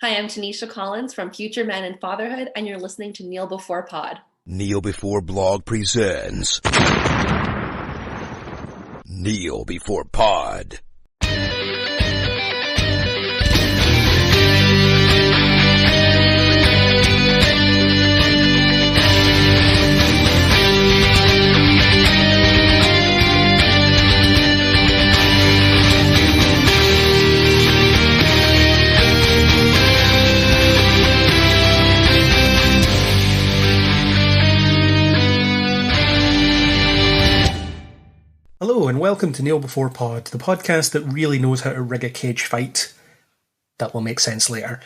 Hi, I'm Tanisha Collins from Future Men and Fatherhood, and you're listening to Kneel Before Pod. Kneel Before Blog presents Kneel Before Pod. Hello and welcome to Kneel Before Pod, the podcast that really knows how to rig a cage fight. That will make sense later.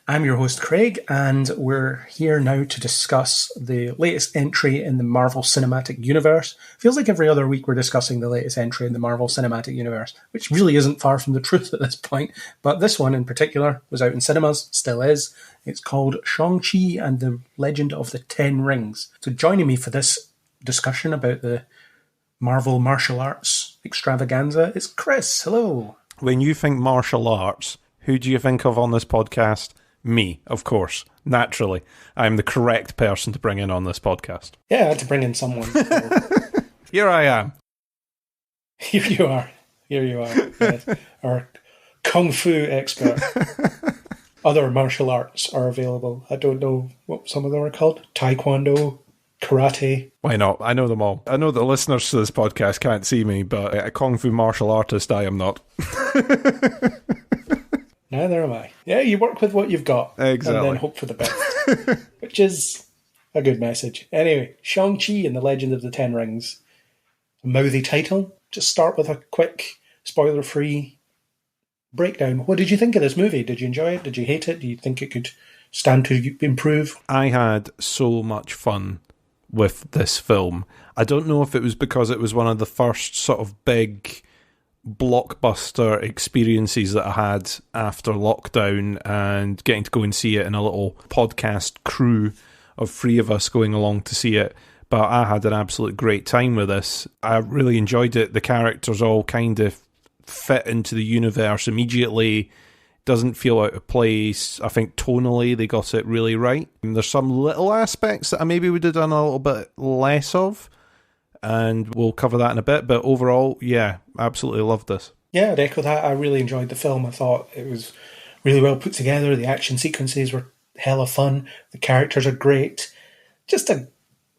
I'm your host Craig, and we're here now to discuss the latest entry in the Marvel Cinematic Universe. Feels like every other week we're discussing the latest entry in the Marvel Cinematic Universe, which really isn't far from the truth at this point, but this one in particular was out in cinemas, still is. It's called Shang-Chi and the Legend of the Ten Rings. So joining me for this discussion about the Marvel martial arts extravaganza, it's Chris. Hello. When you think martial arts, who do you think of on this podcast? Me, of course. Naturally. I'm the correct person to bring in on this podcast. Yeah, I had to bring in someone. So. Here I am. Here you are. Yes. Our Kung Fu expert. Other martial arts are available. I don't know what some of them are called. Taekwondo, karate. Why not? I know them all. I know the listeners to this podcast can't see me, but a Kung Fu martial artist I am not. Neither am I. Yeah, you work with what you've got. Exactly. And then hope for the best. Which is a good message. Anyway, Shang-Chi and the Legend of the Ten Rings. A mouthy title. Just start with a quick, spoiler-free breakdown. What did you think of this movie? Did you enjoy it? Did you hate it? Do you think it could stand to improve? I had so much fun with this film. I don't know if it was because it was one of the first sort of big blockbuster experiences that I had after lockdown and getting to go and see it in a little podcast crew of three of us going along to see it. But I had an absolute great time with this. I really enjoyed it. The characters all kind of fit into the universe immediately. Doesn't feel out of place. I think tonally they got it really right. There's some little aspects that I maybe would have done a little bit less of, and we'll cover that in a bit. But overall, yeah, absolutely loved this. Yeah, I'd echo that. I really enjoyed the film. I thought it was really well put together. The action sequences were hella fun. The characters are great. Just a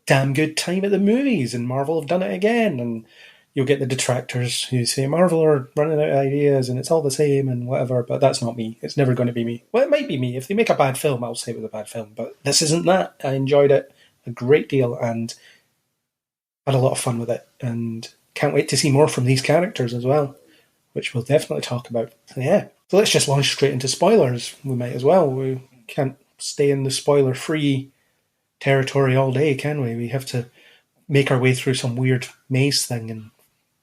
damn good time at the movies, and Marvel have done it again. And you'll get the detractors who say Marvel are running out of ideas and it's all the same and whatever, but that's not me. It's never going to be me. Well, it might be me. If they make a bad film, I'll say it was a bad film, but this isn't that. I enjoyed it a great deal and had a lot of fun with it, and can't wait to see more from these characters as well, which we'll definitely talk about. So yeah, so let's just launch straight into spoilers. We might as well. We can't stay in the spoiler-free territory all day, can we? We have to make our way through some weird maze thing and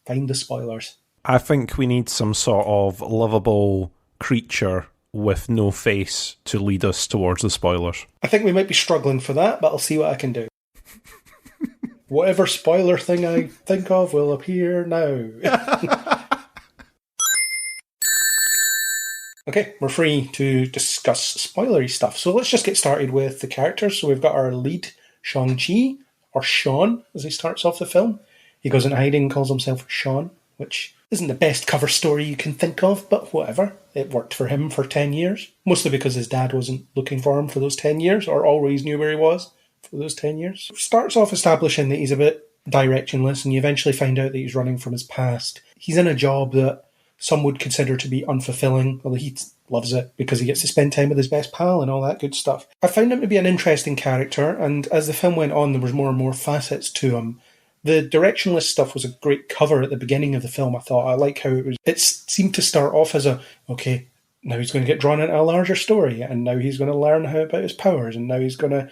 find the spoilers. I think we need some sort of lovable creature with no face to lead us towards the spoilers. I think we might be struggling for that, but I'll see what I can do. Whatever spoiler thing I think of will appear now. Okay, we're free to discuss spoilery stuff. So let's just get started with the characters. So we've got our lead, Shang-Chi, or Sean, as he starts off the film. He goes into hiding and calls himself Sean, which isn't the best cover story you can think of, but whatever. It worked for him for 10 years, mostly because his dad wasn't looking for him for those 10 years, or always knew where he was for those 10 years. Starts off establishing that he's a bit directionless, and you eventually find out that he's running from his past. He's in a job that some would consider to be unfulfilling, although he loves it because he gets to spend time with his best pal and all that good stuff. I found him to be an interesting character, and as the film went on, there was more and more facets to him. The directionless stuff was a great cover at the beginning of the film, I thought. I like how it seemed to start off as okay, now he's going to get drawn into a larger story, and now he's going to learn about his powers, and now he's going to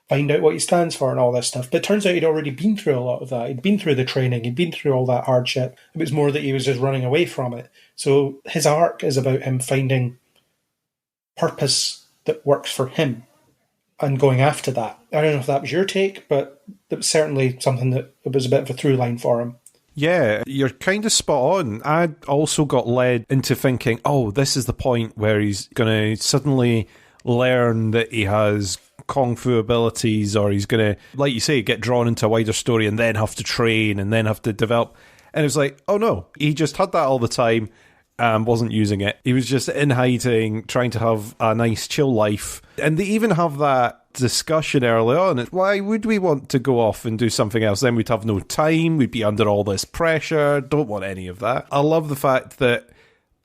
find out what he stands for and all this stuff. But it turns out he'd already been through a lot of that. He'd been through the training, he'd been through all that hardship. It was more that he was just running away from it. So his arc is about him finding purpose that works for him and going after that. I don't know if that was your take, but it was certainly something that it was a bit of a through line for him. Yeah, you're kind of spot on. I also got led into thinking, oh, this is the point where he's going to suddenly learn that he has kung fu abilities, or he's going to, like you say, get drawn into a wider story and then have to train and then have to develop. And it was like, oh no, he just had that all the time and wasn't using it. He was just in hiding, trying to have a nice chill life. And they even have that discussion early on. Why would we want to go off and do something else? Then we'd have no time, we'd be under all this pressure. Don't want any of that. I love the fact that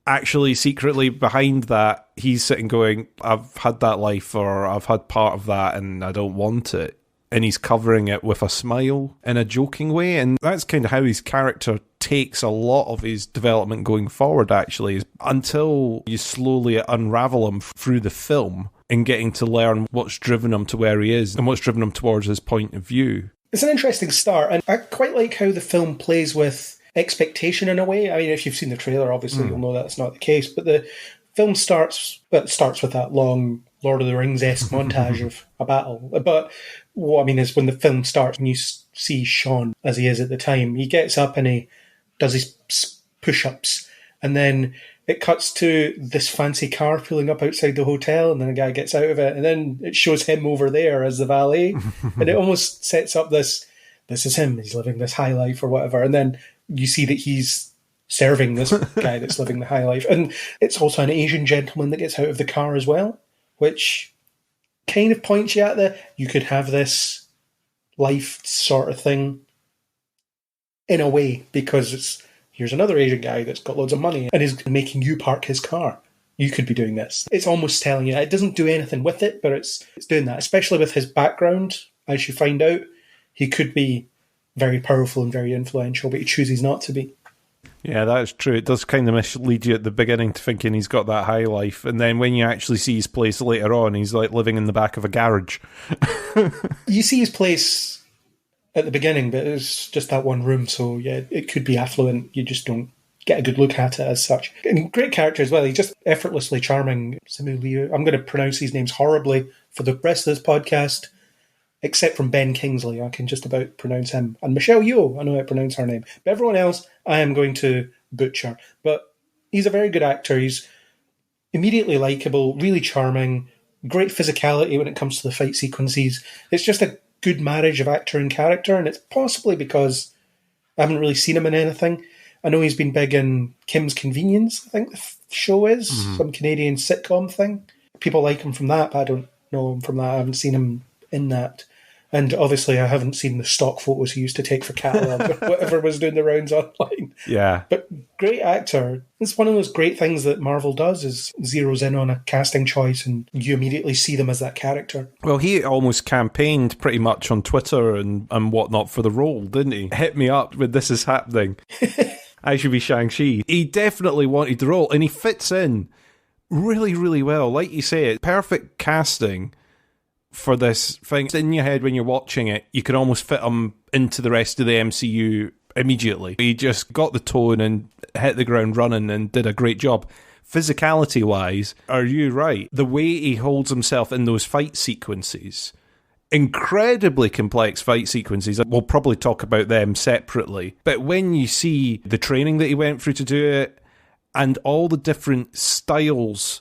actually secretly behind that, he's sitting going, I've had that life, or I've had part of that and I don't want it. And he's covering it with a smile in a joking way. And that's kind of how his character takes a lot of his development going forward, actually, until you slowly unravel him through the film and getting to learn what's driven him to where he is and what's driven him towards his point of view. It's an interesting start, and I quite like how the film plays with expectation in a way. I mean, if you've seen the trailer, obviously you'll know that's not the case, but the film starts with that long Lord of the Rings-esque montage of a battle. But what I mean is, when the film starts and you see Sean as he is at the time, he gets up and he does his push-ups, and then it cuts to this fancy car pulling up outside the hotel, and then a guy gets out of it, and then it shows him over there as the valet, and it almost sets up this is him, he's living this high life or whatever, and then you see that he's serving this guy that's living the high life. And it's also an Asian gentleman that gets out of the car as well, which kind of points you at you could have this life sort of thing in a way, because here's another Asian guy that's got loads of money and is making you park his car. You could be doing this. It's almost telling you. It doesn't do anything with it, but it's doing that, especially with his background. As you find out, he could be very powerful and very influential, but he chooses not to be. Yeah, that's true. It does kind of mislead you at the beginning to thinking he's got that high life, and then when you actually see his place later on, he's like living in the back of a garage. You see his place at the beginning, but it's just that one room, so yeah, it could be affluent. You just don't get a good look at it as such. And great character as well. He's just effortlessly charming. Simu Liu. I'm going to pronounce these names horribly for the rest of this podcast, except from Ben Kingsley. I can just about pronounce him. And Michelle Yeoh, I know how to pronounce her name. But everyone else, I am going to butcher. But he's a very good actor. He's immediately likeable, really charming, great physicality when it comes to the fight sequences. It's just a good marriage of actor and character, and it's possibly because I haven't really seen him in anything. I know he's been big in Kim's Convenience, I think the show is, some Canadian sitcom thing. People like him from that, but I don't know him from that. I haven't seen him in that. And obviously I haven't seen the stock photos he used to take for catalogue or whatever was doing the rounds online. Yeah. But great actor. It's one of those great things that Marvel does, is zeroes in on a casting choice and you immediately see them as that character. Well, he almost campaigned pretty much on Twitter and whatnot for the role, didn't he? Hit me up with "this is happening." I should be Shang-Chi. He definitely wanted the role, and he fits in really, really well. Like you say, it's perfect casting for this thing. It's in your head when you're watching it. You can almost fit him into the rest of the MCU immediately. He just got the tone and hit the ground running and did a great job. Physicality-wise, are you right? The way he holds himself in those fight sequences, incredibly complex fight sequences. We'll probably talk about them separately. But when you see the training that he went through to do it and all the different styles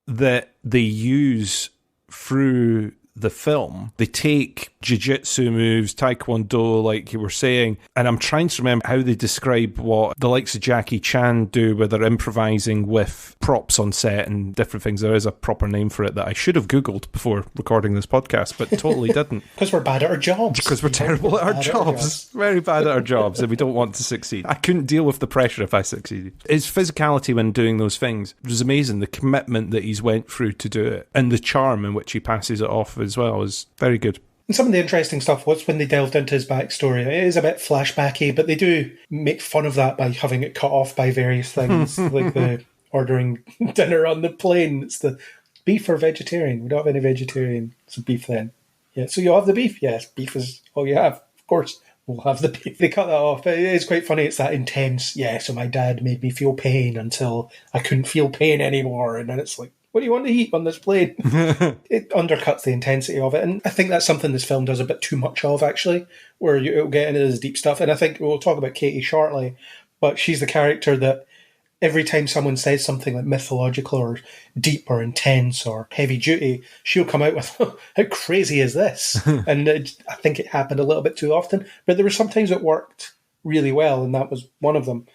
that they use through the film, they take jiu-jitsu moves, taekwondo, like you were saying, and I'm trying to remember how they describe what the likes of Jackie Chan do, where they're improvising with props on set and different things. There is a proper name for it that I should have Googled before recording this podcast, but totally didn't. Because we're bad at our jobs. Because we're terrible at our jobs. Very bad at our jobs, and we don't want to succeed. I couldn't deal with the pressure if I succeeded. His physicality when doing those things was amazing. The commitment that he's went through to do it, and the charm in which he passes it off as well, is very good. And some of the interesting stuff was when they delved into his backstory. It is a bit flashbacky, but they do make fun of that by having it cut off by various things, like the ordering dinner on the plane. It's the beef or vegetarian. We don't have any vegetarian, so beef then. Yeah, so you'll have the beef? Yes, beef is all you have. Of course, we'll have the beef. They cut that off. But it is quite funny. It's that intense, yeah, so my dad made me feel pain until I couldn't feel pain anymore. And then it's like, What do you want to eat on this plane? It undercuts the intensity of it. And I think that's something this film does a bit too much of, actually, where it'll get into this deep stuff. And I think we'll talk about Katie shortly, but she's the character that every time someone says something like mythological or deep or intense or heavy duty, she'll come out with, how crazy is this? And I think it happened a little bit too often. But there were some times it worked really well, and that was one of them.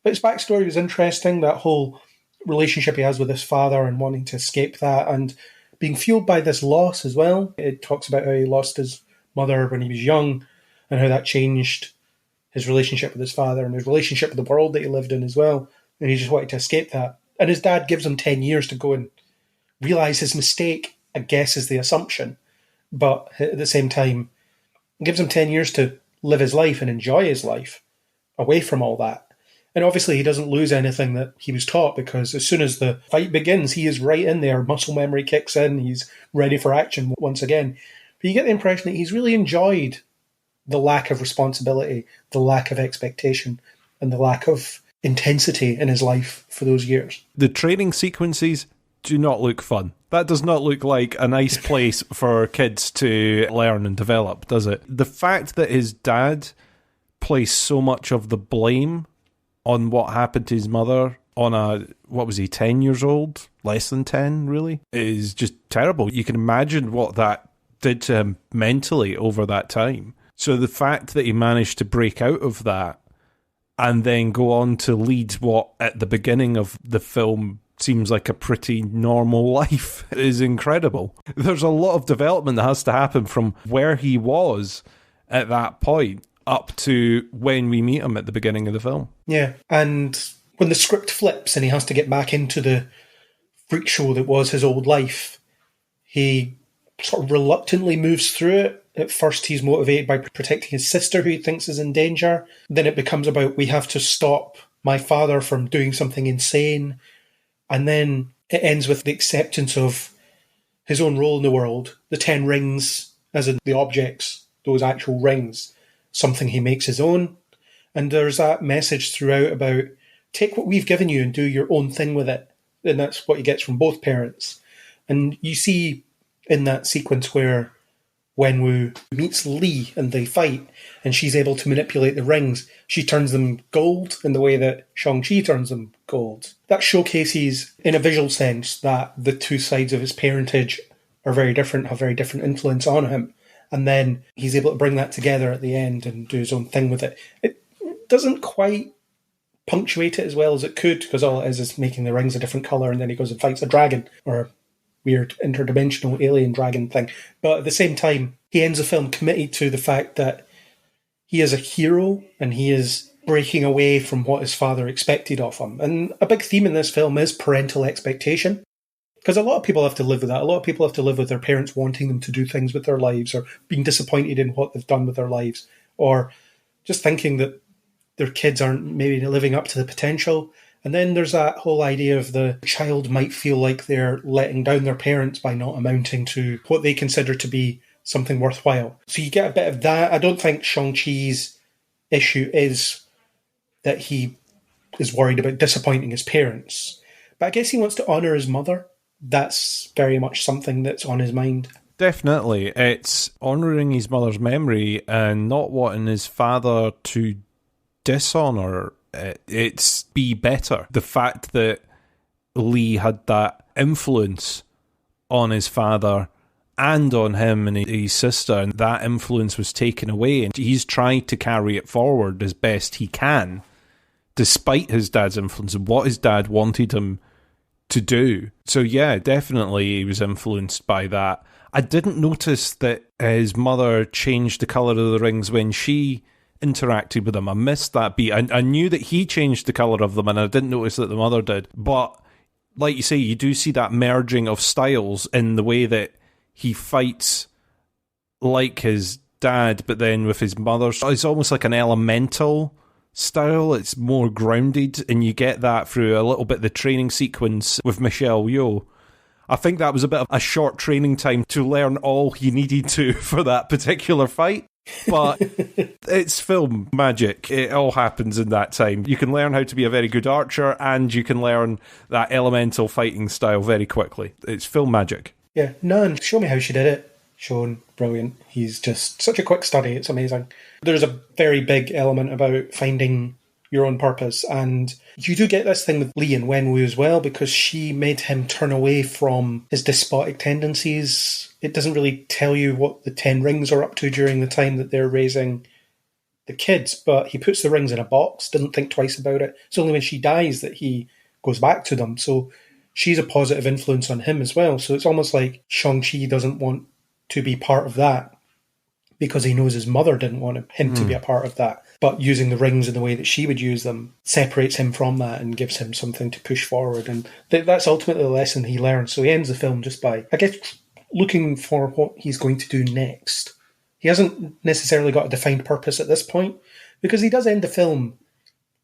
But his backstory was interesting, that whole relationship he has with his father and wanting to escape that and being fueled by this loss as well. It talks about how he lost his mother when he was young and how that changed his relationship with his father and his relationship with the world that he lived in as well. And he just wanted to escape that. And his dad gives him 10 years to go and realise his mistake, I guess is the assumption. But at the same time, it gives him 10 years to live his life and enjoy his life away from all that. And obviously he doesn't lose anything that he was taught, because as soon as the fight begins, he is right in there. Muscle memory kicks in. He's ready for action once again. But you get the impression that he's really enjoyed the lack of responsibility, the lack of expectation, and the lack of intensity in his life for those years. The training sequences do not look fun. That does not look like a nice place for kids to learn and develop, does it? The fact that his dad placed so much of the blame on what happened to his mother on a, what was he, 10 years old? Less than 10, really? Is just terrible. You can imagine what that did to him mentally over that time. So the fact that he managed to break out of that and then go on to lead what at the beginning of the film seems like a pretty normal life is incredible. There's a lot of development that has to happen from where he was at that point up to when we meet him at the beginning of the film. Yeah, and when the script flips and he has to get back into the freak show that was his old life, he sort of reluctantly moves through it. At first he's motivated by protecting his sister, who he thinks is in danger. Then it becomes about, we have to stop my father from doing something insane. And then it ends with the acceptance of his own role in the world, the 10 rings, as in the objects, those actual rings, something he makes his own. And there's that message throughout about, take what we've given you and do your own thing with it. And that's what he gets from both parents. And you see in that sequence where Wenwu meets Lee and they fight, and she's able to manipulate the rings, she turns them gold in the way that Shang-Chi turns them gold. That showcases, in a visual sense, that the two sides of his parentage are very different, have very different influence on him. And then he's able to bring that together at the end and do his own thing with it. It doesn't quite punctuate it as well as it could, because all it is making the rings a different colour, and then he goes and fights a dragon, or a weird interdimensional alien dragon thing. But at the same time, he ends the film committed to the fact that he is a hero and he is breaking away from what his father expected of him. And a big theme in this film is parental expectation. Because a lot of people have to live with that. A lot of people have to live with their parents wanting them to do things with their lives, or being disappointed in what they've done with their lives, or just thinking that their kids aren't maybe living up to the potential. And then there's that whole idea of the child might feel like they're letting down their parents by not amounting to what they consider to be something worthwhile. So you get a bit of that. I don't think Shang-Chi's issue is that he is worried about disappointing his parents. But I guess he wants to honour his mother. That's very much something that's on his mind. Definitely. It's honouring his mother's memory and not wanting his father to dishonour it. It's be better. The fact that Lee had that influence on his father and on him and his sister, and that influence was taken away, and he's tried to carry it forward as best he can, despite his dad's influence and what his dad wanted him to do. So yeah, definitely he was influenced by that. I didn't notice that his mother changed the colour of the rings when she interacted with him. I missed that beat. I knew that he changed the colour of them, and I didn't notice that the mother did. But like you say, you do see that merging of styles in the way that he fights like his dad, but then with his mother. It's almost like an elemental style. It's more grounded, and you get that through a little bit the training sequence with Michelle Yeoh. I think that was a bit of a short training time to learn all he needed to for that particular fight. But it's film magic. It all happens in that time. You can learn how to be a very good archer, and you can learn that elemental fighting style very quickly. It's film magic. Yeah, Nan, show me how she did it. Sean, brilliant. He's just such a quick study. It's amazing. There's a very big element about finding your own purpose, and you do get this thing with Lee and Wenwu as well, because she made him turn away from his despotic tendencies. It doesn't really tell you what the 10 rings are up to during the time that they're raising the kids, but he puts the rings in a box, didn't think twice about it. It's only when she dies that he goes back to them. So she's a positive influence on him as well. So it's almost like Shang-Chi doesn't want to be part of that because he knows his mother didn't want him to be a part of that. But using the rings in the way that she would use them separates him from that and gives him something to push forward. And that's ultimately the lesson he learns. So he ends the film just by, I guess, looking for what he's going to do next. He hasn't necessarily got a defined purpose at this point, because he does end the film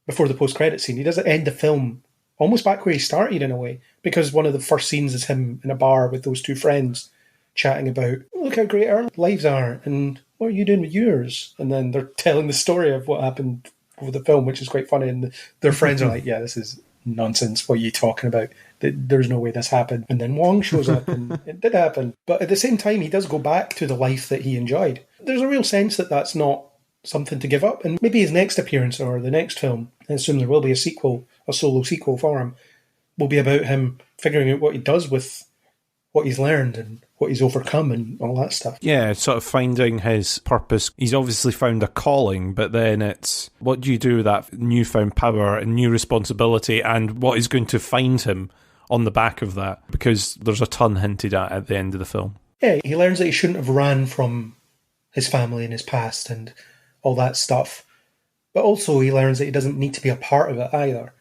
before the post-credit scene. He does end the film almost back where he started in a way, because one of the first scenes is him in a bar with those two friends chatting about, look how great our lives are, and what are you doing with yours? And then they're telling the story of what happened over the film, which is quite funny. And their friends are like, yeah, this is nonsense. What are you talking about? There's no way this happened. And then Wong shows up and it did happen. But at the same time, he does go back to the life that he enjoyed. There's a real sense that that's not something to give up. And maybe his next appearance or the next film, I assume there will be a sequel, a solo sequel for him, will be about him figuring out what he does with what he's learned and what he's overcome and all that stuff. Yeah, sort of finding his purpose. He's obviously found a calling, but then it's what do you do with that newfound power and new responsibility, and what is going to find him on the back of that, because there's a ton hinted at the end of the film. Yeah, he learns that he shouldn't have ran from his family and his past and all that stuff. But also he learns that he doesn't need to be a part of it either.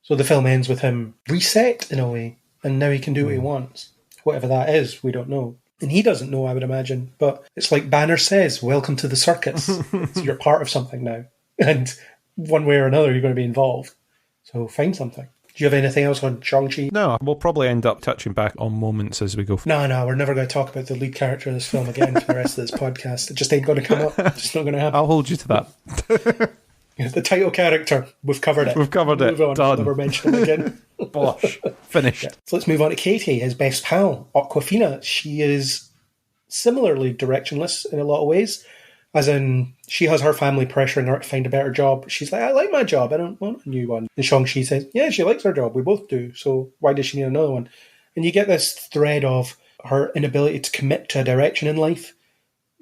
So the film ends with him reset in a way, and now he can do what he wants. Whatever that is, we don't know. And he doesn't know, I would imagine. But it's like Banner says, welcome to the circus. You're part of something now. And one way or another, you're going to be involved. So find something. Do you have anything else on Shang-Chi? No, we'll probably end up touching back on moments as we go. No, we're never going to talk about the lead character of this film again for the rest of this podcast. It just ain't going to come up. It's just not going to happen. I'll hold you to that. The title character, we've covered it. We've covered it. Move on. Done. Never mention him again. Bosh. Finished. Yeah. So let's move on to Katie, his best pal, Aquafina. She is similarly directionless in a lot of ways, as in she has her family pressuring her to find a better job. She's like, I like my job, I don't want a new one. And Shang-Chi says, yeah, she likes her job, we both do, so why does she need another one? And you get this thread of her inability to commit to a direction in life.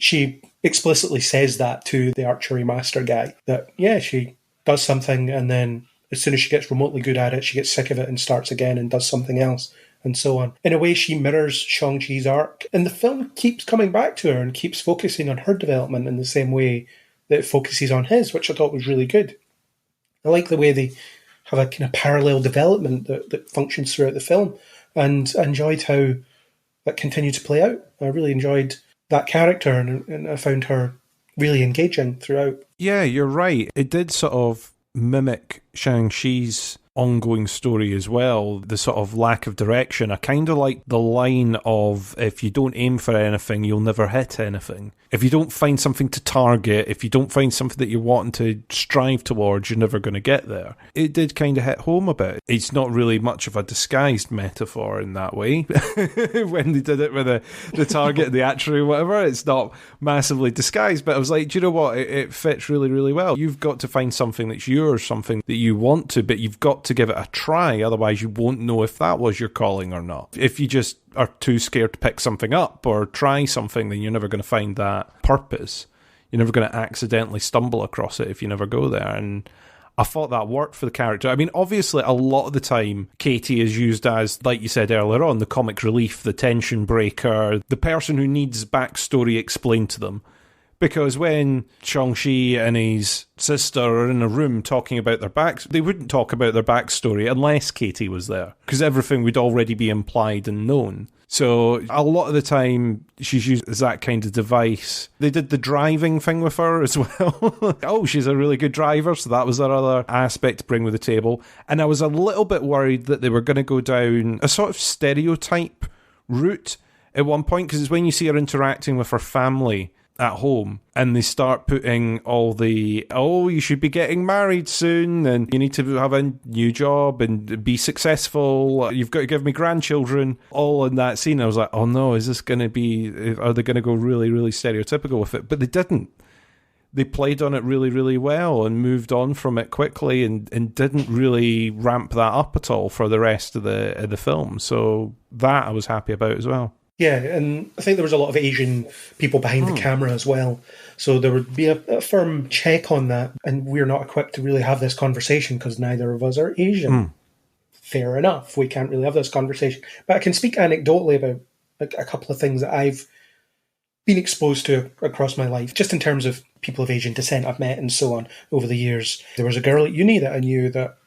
She explicitly says that to the archery master guy, that, yeah, she does something and then as soon as she gets remotely good at it, she gets sick of it and starts again and does something else, and so on. In a way, she mirrors Shang-Chi's arc, and the film keeps coming back to her and keeps focusing on her development in the same way that it focuses on his, which I thought was really good. I like the way they have a kind of parallel development that functions throughout the film, and I enjoyed how that continued to play out. I really enjoyed that character, and I found her really engaging throughout. Yeah, you're right. It did sort of mimic Shang-Chi's ongoing story as well, the sort of lack of direction. I kind of like the line of, if you don't aim for anything, you'll never hit anything. If you don't find something to target, if you don't find something that you're wanting to strive towards, you're never going to get there. It did kind of hit home a bit. It's not really much of a disguised metaphor in that way. When they did it with the target and the archery or whatever, it's not massively disguised, but I was like, do you know what? It fits really, really well. You've got to find something that's yours, something that you want to, but you've got to give it a try, otherwise you won't know if that was your calling or not. If you just are too scared to pick something up or try something, then you're never going to find that purpose. You're never going to accidentally stumble across it if you never go there. And I thought that worked for the character. I mean, obviously, a lot of the time, Katie is used as, like you said earlier on, the comic relief, the tension breaker, the person who needs backstory explained to them. Because when Shang-Chi and his sister are in a room talking about their backs, they wouldn't talk about their backstory unless Katie was there, because everything would already be implied and known. So a lot of the time, she's used as that kind of device. They did the driving thing with her as well. Oh, she's a really good driver, so that was another aspect to bring with the table. And I was a little bit worried that they were going to go down a sort of stereotype route at one point, because it's when you see her interacting with her family at home, and they start putting all the, oh, you should be getting married soon, and you need to have a new job and be successful, you've got to give me grandchildren, all in that scene. I was like, oh no, is this going to be, are they going to go really, really stereotypical with it? But they didn't. They played on it really, really well and moved on from it quickly, and didn't really ramp that up at all for the rest of the film. So that I was happy about as well. Yeah, and I think there was a lot of Asian people behind the camera as well. So there would be a firm check on that. And we're not equipped to really have this conversation because neither of us are Asian. Fair enough. We can't really have this conversation. But I can speak anecdotally about a couple of things that I've been exposed to across my life, just in terms of people of Asian descent I've met and so on over the years. There was a girl at uni that I knew that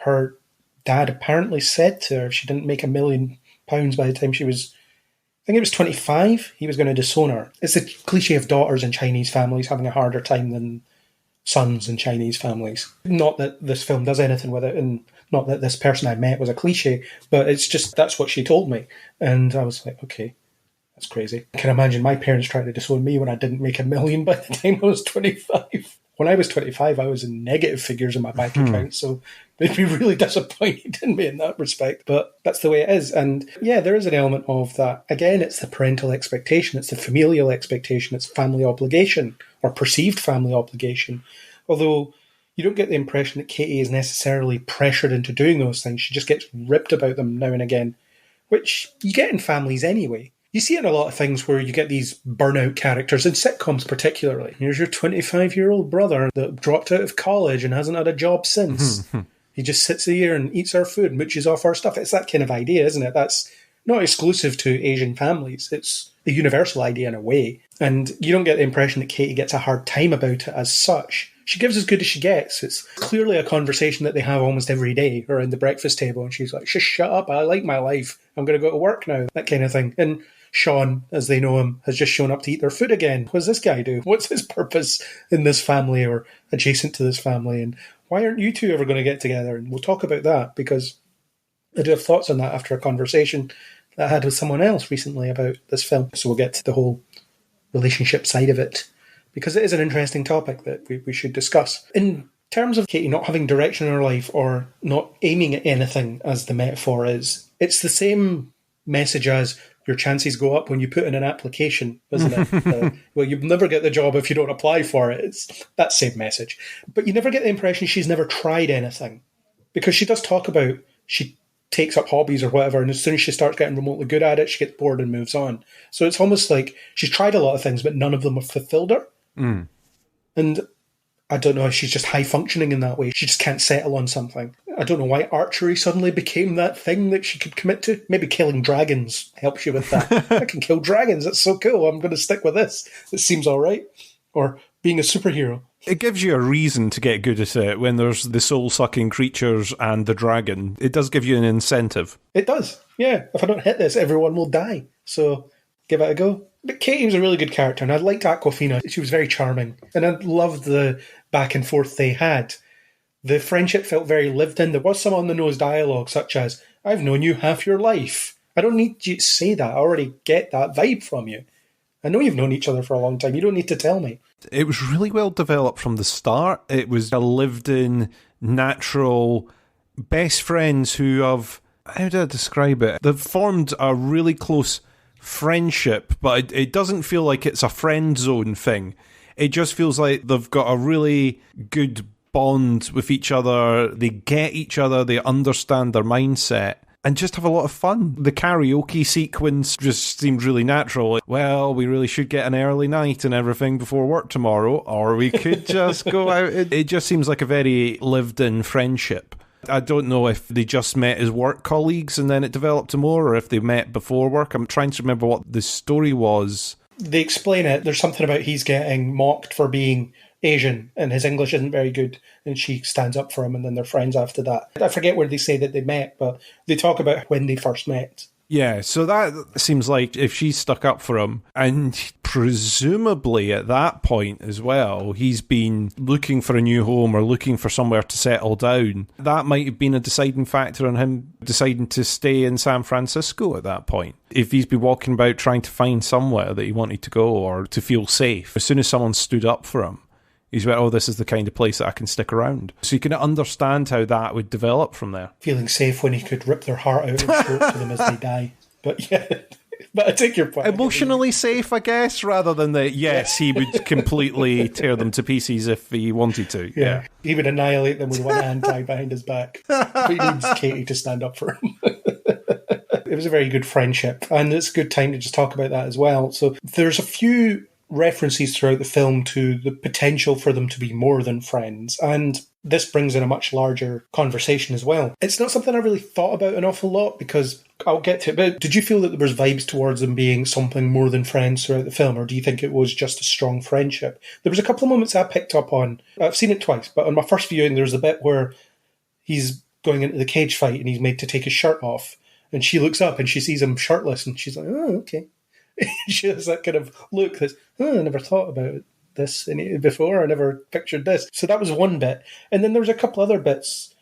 her dad apparently said to her if she didn't make £1 million by the time she was, I think it was 25, he was going to disown her. It's the cliche of daughters in Chinese families having a harder time than sons in Chinese families. Not that this film does anything with it, and not that this person I met was a cliche, but it's just, that's what she told me. And I was like, okay, that's crazy. I can imagine my parents trying to disown me when I didn't make £1 million by the time I was 25. When I was 25, I was in negative figures in my bank account, so they'd be really disappointed in me in that respect. But that's the way it is. And yeah, there is an element of that. Again, it's the parental expectation, it's the familial expectation, it's family obligation, or perceived family obligation. Although you don't get the impression that Katie is necessarily pressured into doing those things. She just gets ripped about them now and again, which you get in families anyway. You see it in a lot of things where you get these burnout characters, in sitcoms particularly. Here's your 25-year-old brother that dropped out of college and hasn't had a job since. He just sits here and eats our food, mooches off our stuff. It's that kind of idea, isn't it? That's not exclusive to Asian families. It's a universal idea in a way. And you don't get the impression that Katie gets a hard time about it as such. She gives as good as she gets. It's clearly a conversation that they have almost every day around the breakfast table. And she's like, just shut up. I like my life. I'm going to go to work now. That kind of thing. And Sean, as they know him, has just shown up to eat their food again. What does this guy do? What's his purpose in this family or adjacent to this family? And why aren't you two ever going to get together? And we'll talk about that because I do have thoughts on that after a conversation that I had with someone else recently about this film. So we'll get to the whole relationship side of it because it is an interesting topic that we should discuss. In terms of Katie not having direction in her life or not aiming at anything, as the metaphor is, it's the same message as your chances go up when you put in an application, isn't it? Well, you never get the job if you don't apply for it. It's that same message. But you never get the impression she's never tried anything. Because she does talk about she takes up hobbies or whatever, and as soon as she starts getting remotely good at it, she gets bored and moves on. So it's almost like she's tried a lot of things, but none of them have fulfilled her. And I don't know if she's just high functioning in that way. She just can't settle on something. I don't know why archery suddenly became that thing that she could commit to. Maybe killing dragons helps you with that. I can kill dragons. That's so cool. I'm going to stick with this. It seems all right. Or being a superhero. It gives you a reason to get good at it when there's the soul-sucking creatures and the dragon. It does give you an incentive. It does. Yeah. If I don't hit this, everyone will die. So give it a go. But Katie was a really good character, and I liked Aquafina. She was very charming. And I loved the back and forth they had. The friendship felt very lived in. There was some on-the-nose dialogue, such as, I've known you half your life. I don't need you to say that. I already get that vibe from you. I know you've known each other for a long time. You don't need to tell me. It was really well developed from the start. It was a lived-in, natural, best friends who have, how do I describe it? They've formed a really close friendship, but it doesn't feel like it's a friend zone thing. It just feels like they've got a really good bond with each other. They get each other. They understand their mindset. And just have a lot of fun. The karaoke sequence just seemed really natural. Well, we really should get an early night and everything before work tomorrow, or we could just go out. It just seems like a very lived-in friendship. I don't know if they just met as work colleagues and then it developed to more, or if they met before work. I'm trying to remember what the story was. They explain it. There's something about he's getting mocked for being Asian and his English isn't very good, and she stands up for him, and then they're friends after that. I forget where they say that they met, but they talk about when they first met. Yeah, so that seems like if she stuck up for him, and presumably at that point as well, he's been looking for a new home or looking for somewhere to settle down. That might have been a deciding factor on him deciding to stay in San Francisco at that point. If he's been walking about trying to find somewhere that he wanted to go or to feel safe, as soon as someone stood up for him, he's went, oh, this is the kind of place that I can stick around. So you can understand how that would develop from there. Feeling safe when he could rip their heart out and show it to them as they die. But yeah, but I take your point. Emotionally safe, I guess, rather than yes, he would completely tear them to pieces if he wanted to. Yeah. He would annihilate them with one hand tied behind his back. But he needs Katie to stand up for him. It was a very good friendship, and it's a good time to just talk about that as well. So there's a few references throughout the film to the potential for them to be more than friends, and this brings in a much larger conversation as well. It's not something I really thought about an awful lot, because I'll get to it, but did you feel that there was vibes towards them being something more than friends throughout the film, or do you think it was just a strong friendship? There was a couple of moments I picked up on. I've seen it twice, but on my first viewing there's a bit where he's going into the cage fight and he's made to take his shirt off, and she looks up and she sees him shirtless and she's like, oh, okay. She has that kind of look that's, oh, I never thought about this before. I never pictured this. So that was one bit. And then there was a couple other bits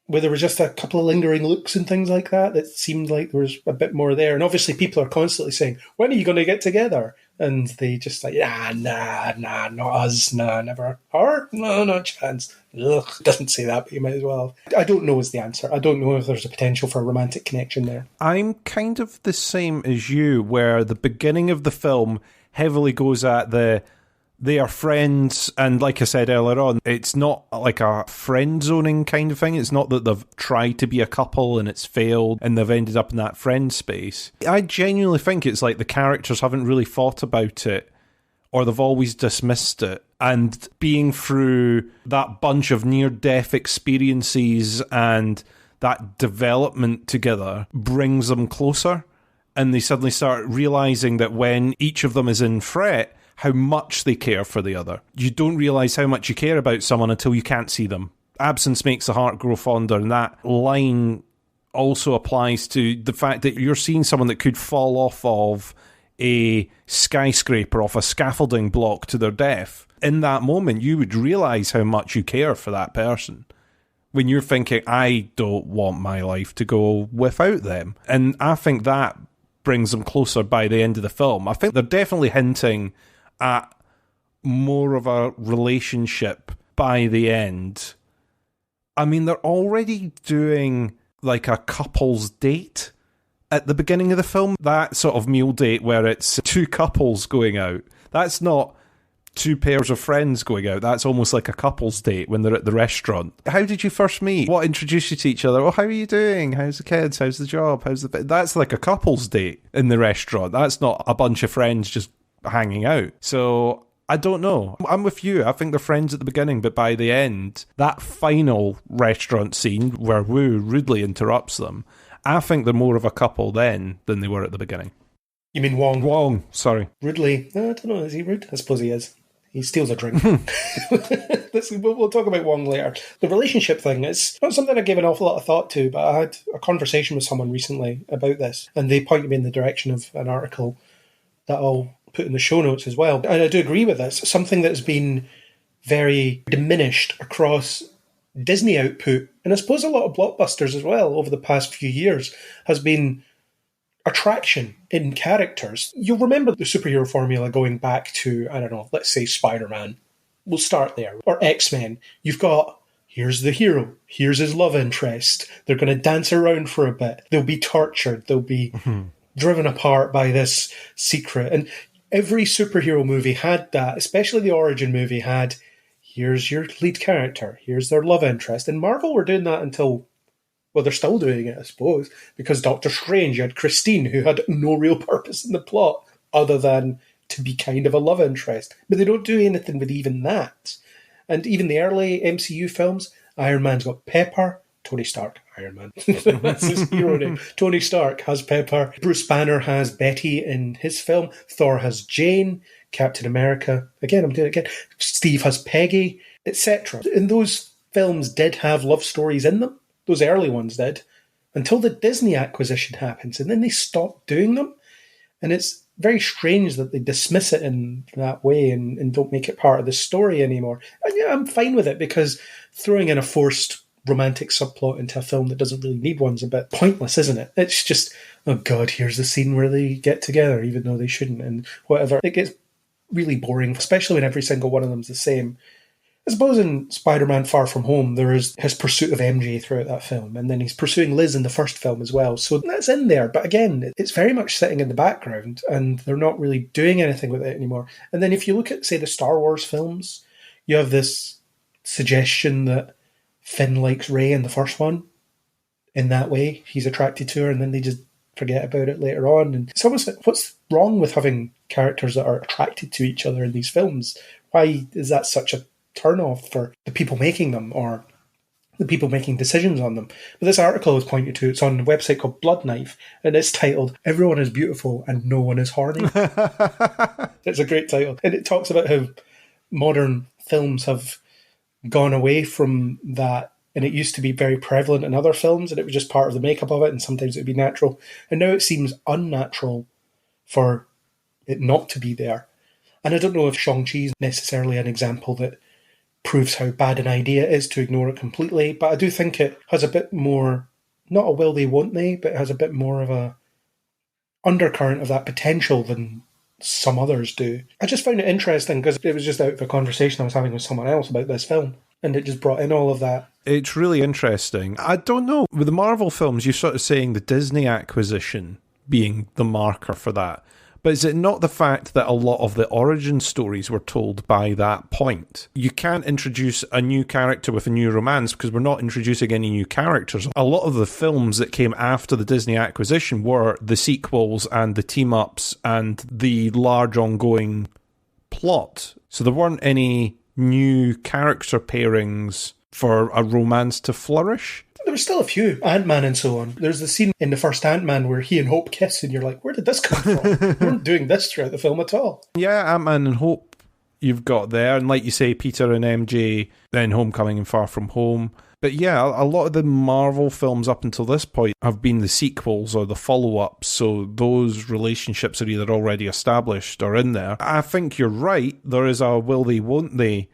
where there was just a couple of lingering looks and things like that seemed like there was a bit more there. And obviously people are constantly saying, when are you going to get together? And they just like, nah, not us, nah, never. Her? No, no chance. Ugh, doesn't say that, but you might as well. I don't know is the answer. I don't know if there's a potential for a romantic connection there. I'm kind of the same as you, where the beginning of the film heavily goes at they are friends, and like I said earlier on, it's not like a friend zoning kind of thing. It's not that they've tried to be a couple and it's failed and they've ended up in that friend space. I genuinely think it's like the characters haven't really thought about it, or they've always dismissed it. And being through that bunch of near-death experiences and that development together brings them closer, and they suddenly start realising that when each of them is in threat, how much they care for the other. You don't realise how much you care about someone until you can't see them. Absence makes the heart grow fonder, and that line also applies to the fact that you're seeing someone that could fall off of a skyscraper, off a scaffolding block to their death. In that moment, you would realise how much you care for that person when you're thinking, I don't want my life to go without them. And I think that brings them closer by the end of the film. I think they're definitely hinting at more of a relationship by the end. I mean, they're already doing like a couple's date at the beginning of the film. That sort of meal date where it's two couples going out. That's not two pairs of friends going out. That's almost like a couple's date when they're at the restaurant. How did you first meet? What introduced you to each other? Oh, how are you doing? How's the kids? How's the job? That's like a couple's date in the restaurant. That's not a bunch of friends just hanging out. So I don't know. I'm with you. I think they're friends at the beginning, but by the end, that final restaurant scene where Wu rudely interrupts them, I think they're more of a couple then than they were at the beginning. You mean Wong? Wong, sorry. Rudely? No, I don't know. Is he rude? I suppose he is. He steals a drink. We'll talk about Wong later. The relationship thing is not something I gave an awful lot of thought to, but I had a conversation with someone recently about this, and they pointed me in the direction of an article that I'll put in the show notes as well. And I do agree with this. Something that's been very diminished across Disney output, and I suppose a lot of blockbusters as well over the past few years, has been attraction in characters. You'll remember the superhero formula going back to, I don't know, let's say Spider-Man. We'll start there. Or X-Men. You've got, here's the hero, here's his love interest. They're going to dance around for a bit. They'll be tortured. They'll be driven apart by this secret. And every superhero movie had that, especially the origin movie had, here's your lead character, here's their love interest. And Marvel were doing that until, well, they're still doing it, I suppose, because Doctor Strange, you had Christine, who had no real purpose in the plot other than to be kind of a love interest. But they don't do anything with even that. And even the early MCU films, Iron Man's got Pepper, Tony Stark, Iron Man. That's his hero name. Tony Stark has Pepper. Bruce Banner has Betty in his film. Thor has Jane. Captain America, again, I'm doing it again. Steve has Peggy, etc. And those films did have love stories in them. Those early ones did. Until the Disney acquisition happens. And then they stopped doing them. And it's very strange that they dismiss it in that way and don't make it part of the story anymore. And yeah, I'm fine with it, because throwing in a forced romantic subplot into a film that doesn't really need one's a bit pointless, isn't it? It's just, oh God, here's the scene where they get together, even though they shouldn't, and whatever. It gets really boring, especially when every single one of them's the same. I suppose in Spider-Man Far From Home, there is his pursuit of MJ throughout that film, and then he's pursuing Liz in the first film as well. So that's in there, but again, it's very much sitting in the background, and they're not really doing anything with it anymore. And then if you look at, say, the Star Wars films, you have this suggestion that Finn likes Rey in the first one. In that way, he's attracted to her, and then they just forget about it later on. And it's almost like, what's wrong with having characters that are attracted to each other in these films? Why is that such a turn off for the people making them, or the people making decisions on them? But this article I was pointing to, it's on a website called Blood Knife, and it's titled "Everyone is Beautiful and No One is Horny." It's a great title, and it talks about how modern films have gone away from that, and it used to be very prevalent in other films, and it was just part of the makeup of it, and sometimes it would be natural, and now it seems unnatural for it not to be there. And I don't know if Shang-Chi is necessarily an example that proves how bad an idea it is to ignore it completely, but I do think it has a bit more, not a will they won't they, but it has a bit more of a undercurrent of that potential than some others do. I just found it interesting because it was just out of a conversation I was having with someone else about this film, and it just brought in all of that. It's really interesting. I don't know, with the Marvel films, you're sort of saying the Disney acquisition being the marker for that. But is it not the fact that a lot of the origin stories were told by that point? You can't introduce a new character with a new romance because we're not introducing any new characters. A lot of the films that came after the Disney acquisition were the sequels and the team-ups and the large ongoing plot. So there weren't any new character pairings for a romance to flourish. There were still a few, Ant-Man and so on. There's the scene in the first Ant-Man where he and Hope kiss, and you're like, where did this come from? They weren't doing this throughout the film at all. Yeah, Ant-Man and Hope you've got there, and like you say, Peter and MJ, then Homecoming and Far From Home. But yeah, a lot of the Marvel films up until this point have been the sequels or the follow-ups, so those relationships are either already established or in there. I think you're right, there is a will they, won't they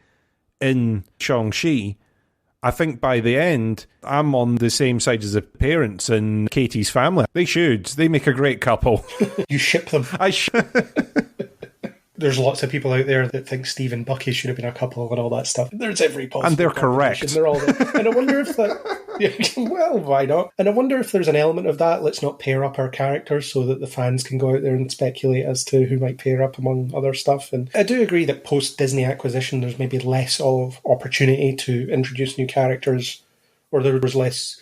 in Shang-Chi. I think by the end, I'm on the same side as the parents and Katie's family. They should. They make a great couple. You ship them. I should. There's lots of people out there that think Steve and Bucky should have been a couple and all that stuff. There's every possible. And they're correct. They're all there. And I wonder if that... Well, why not? And I wonder if there's an element of that. Let's not pair up our characters so that the fans can go out there and speculate as to who might pair up among other stuff. And I do agree that post-Disney acquisition, there's maybe less of opportunity to introduce new characters, or there was less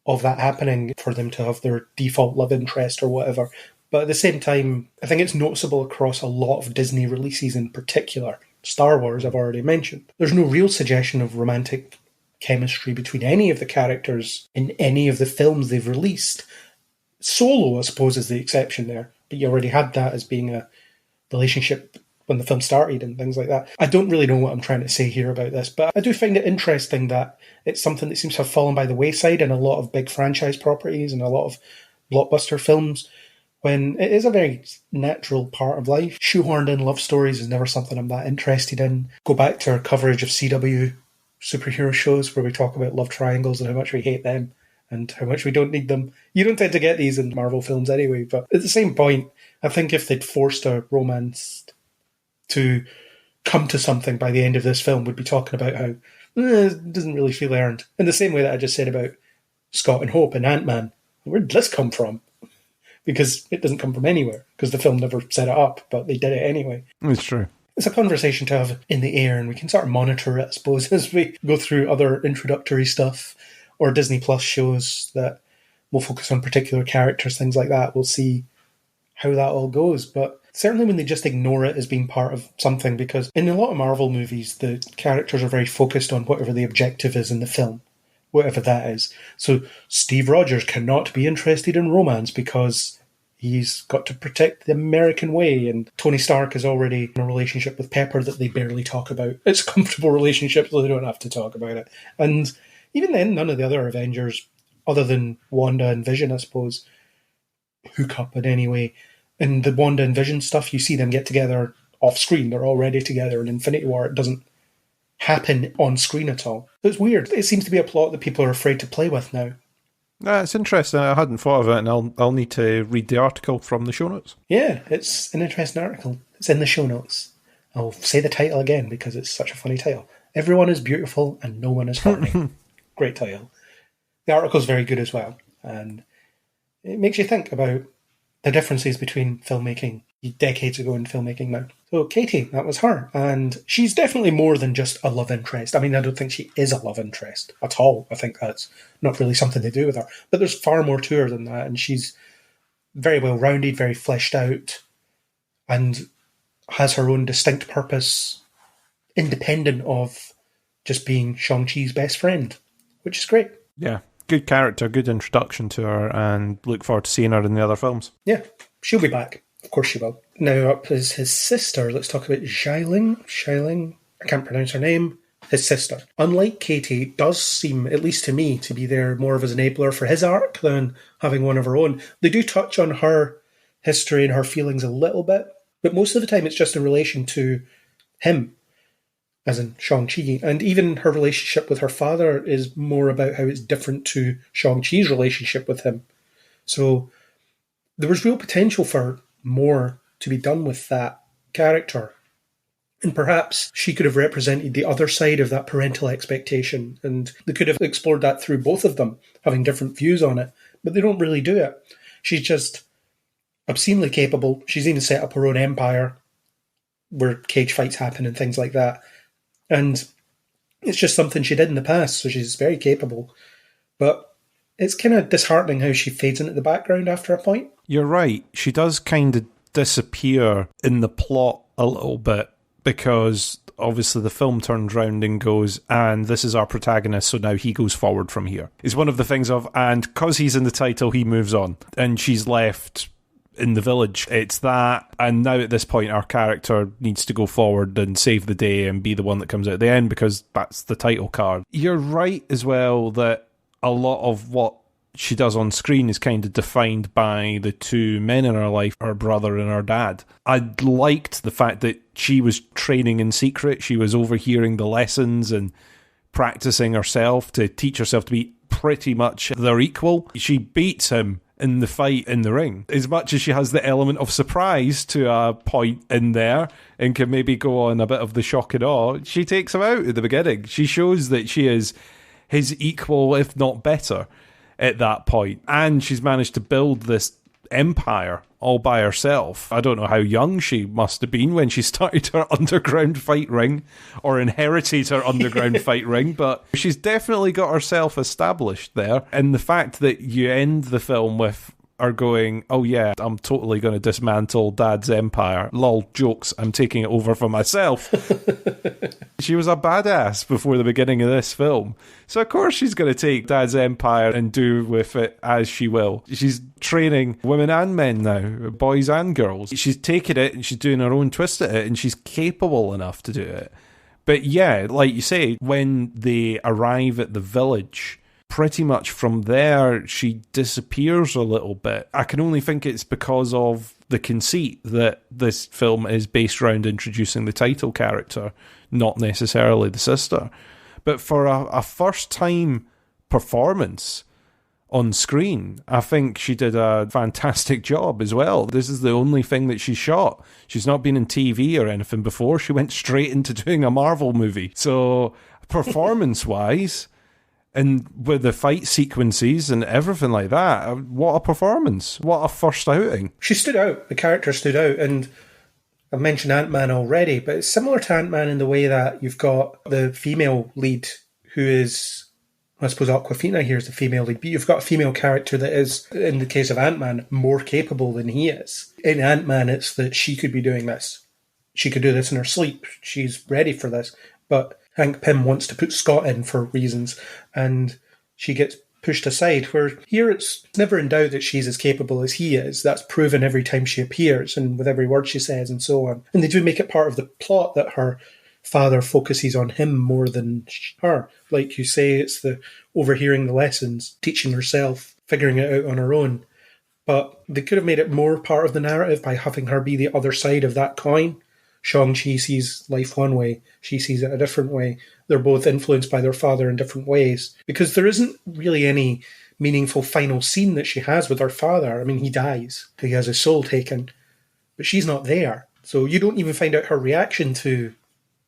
of that happening for them to have their default love interest or whatever. But at the same time, I think it's noticeable across a lot of Disney releases in particular. Star Wars, I've already mentioned. There's no real suggestion of romantic chemistry between any of the characters in any of the films they've released. Solo, I suppose, is the exception there. But you already had that as being a relationship when the film started and things like that. I don't really know what I'm trying to say here about this, but I do find it interesting that it's something that seems to have fallen by the wayside in a lot of big franchise properties and a lot of blockbuster films, when it is a very natural part of life. Shoehorned in love stories is never something I'm that interested in. Go back to our coverage of CW superhero shows where we talk about love triangles and how much we hate them and how much we don't need them. You don't tend to get these in Marvel films anyway, but at the same point, I think if they'd forced a romance to come to something by the end of this film, we'd be talking about how it doesn't really feel earned. In the same way that I just said about Scott and Hope and Ant-Man. Where did this come from? Because it doesn't come from anywhere, because the film never set it up, but they did it anyway. It's true. It's a conversation to have in the air, and we can sort of monitor it, I suppose, as we go through other introductory stuff or Disney Plus shows that will focus on particular characters, things like that. We'll see how that all goes. But certainly when they just ignore it as being part of something, because in a lot of Marvel movies, the characters are very focused on whatever the objective is in the film, whatever that is. So Steve Rogers cannot be interested in romance because he's got to protect the American way, and Tony Stark is already in a relationship with Pepper that they barely talk about. It's a comfortable relationship, so they don't have to talk about it. And even then, none of the other Avengers, other than Wanda and Vision, I suppose, hook up in any way. In the Wanda and Vision stuff, you see them get together off screen. They're already together. In Infinity War, it doesn't happen on screen at all. It's weird. It seems to be a plot that people are afraid to play with now. It's interesting. I hadn't thought of it, and I'll need to read the article from the show notes. Yeah, it's an interesting article. It's in the show notes. I'll say the title again because it's such a funny title. Everyone is beautiful and no one is horny. Great title. The article's very good as well, and it makes you think about the differences between filmmaking decades ago and filmmaking now. So Katie, that was her, and she's definitely more than just a love interest. I mean, I don't think she is a love interest at all. I think that's not really something to do with her, but there's far more to her than that, and she's very well rounded, very fleshed out, and has her own distinct purpose independent of just being Shang-Chi's best friend, which is great. Yeah, good character, good introduction to her, and look forward to seeing her in the other films. Yeah, she'll be back. Of course she will. Now up is his sister. Let's talk about Xialing. I can't pronounce her name. His sister. Unlike Katie, does seem, at least to me, to be there more of as an enabler for his arc than having one of her own. They do touch on her history and her feelings a little bit, but most of the time it's just in relation to him, as in Shang-Chi. And even her relationship with her father is more about how it's different to Shang-Chi's relationship with him. So there was real potential for more to be done with that character. And perhaps she could have represented the other side of that parental expectation, and they could have explored that through both of them, having different views on it. But they don't really do it. She's just obscenely capable. She's even set up her own empire where cage fights happen and things like that. And it's just something she did in the past, so she's very capable. But it's kind of disheartening how she fades into the background after a point. You're right. She does kind of disappear in the plot a little bit because obviously the film turns round and goes, and this is our protagonist, so now he goes forward from here. It's one of the things of, and because he's in the title, he moves on. And she's left in the village. It's that, and now at this point our character needs to go forward and save the day and be the one that comes out at the end because that's the title card. You're right as well that a lot of what she does on screen is kind of defined by the two men in her life, her brother and her dad. I liked the fact that she was training in secret. She was overhearing the lessons and practicing herself to teach herself to be pretty much their equal. She beats him in the fight in the ring. As much as she has the element of surprise to a point in there and can maybe go on a bit of the shock and awe, she takes him out at the beginning. She shows that she is his equal, if not better, at that point. And she's managed to build this empire all by herself. I don't know how young she must have been when she started her underground fight ring or inherited her underground fight ring, but she's definitely got herself established there. And the fact that you end the film with her going, oh yeah, I'm totally going to dismantle Dad's empire. Lol, jokes, I'm taking it over for myself. She was a badass before the beginning of this film. So of course she's going to take Dad's empire and do with it as she will. She's training women and men now, boys and girls. She's taking it and she's doing her own twist at it, and she's capable enough to do it. But yeah, like you say, when they arrive at the village, pretty much from there, she disappears a little bit. I can only think it's because of the conceit that this film is based around introducing the title character, not necessarily the sister. But for a first-time performance on screen, I think she did a fantastic job as well. This is the only thing that she shot. She's not been in TV or anything before. She went straight into doing a Marvel movie. So performance-wise, and with the fight sequences and everything like that, what a performance. What a first outing. She stood out. The character stood out. And I've mentioned Ant-Man already, but it's similar to Ant-Man in the way that you've got the female lead who is, I suppose Aquafina here is the female lead, but you've got a female character that is, in the case of Ant-Man, more capable than he is. In Ant-Man, it's that she could be doing this. She could do this in her sleep. She's ready for this. But Hank Pym wants to put Scott in for reasons, and she gets pushed aside, where here it's never in doubt that she's as capable as he is. That's proven every time she appears and with every word she says and so on. And they do make it part of the plot that her father focuses on him more than her. Like you say, it's the overhearing the lessons, teaching herself, figuring it out on her own. But they could have made it more part of the narrative by having her be the other side of that coin. Shang-Chi sees life one way, she sees it a different way. They're both influenced by their father in different ways. Because there isn't really any meaningful final scene that she has with her father. I mean, he dies. He has his soul taken. But she's not there. So you don't even find out her reaction to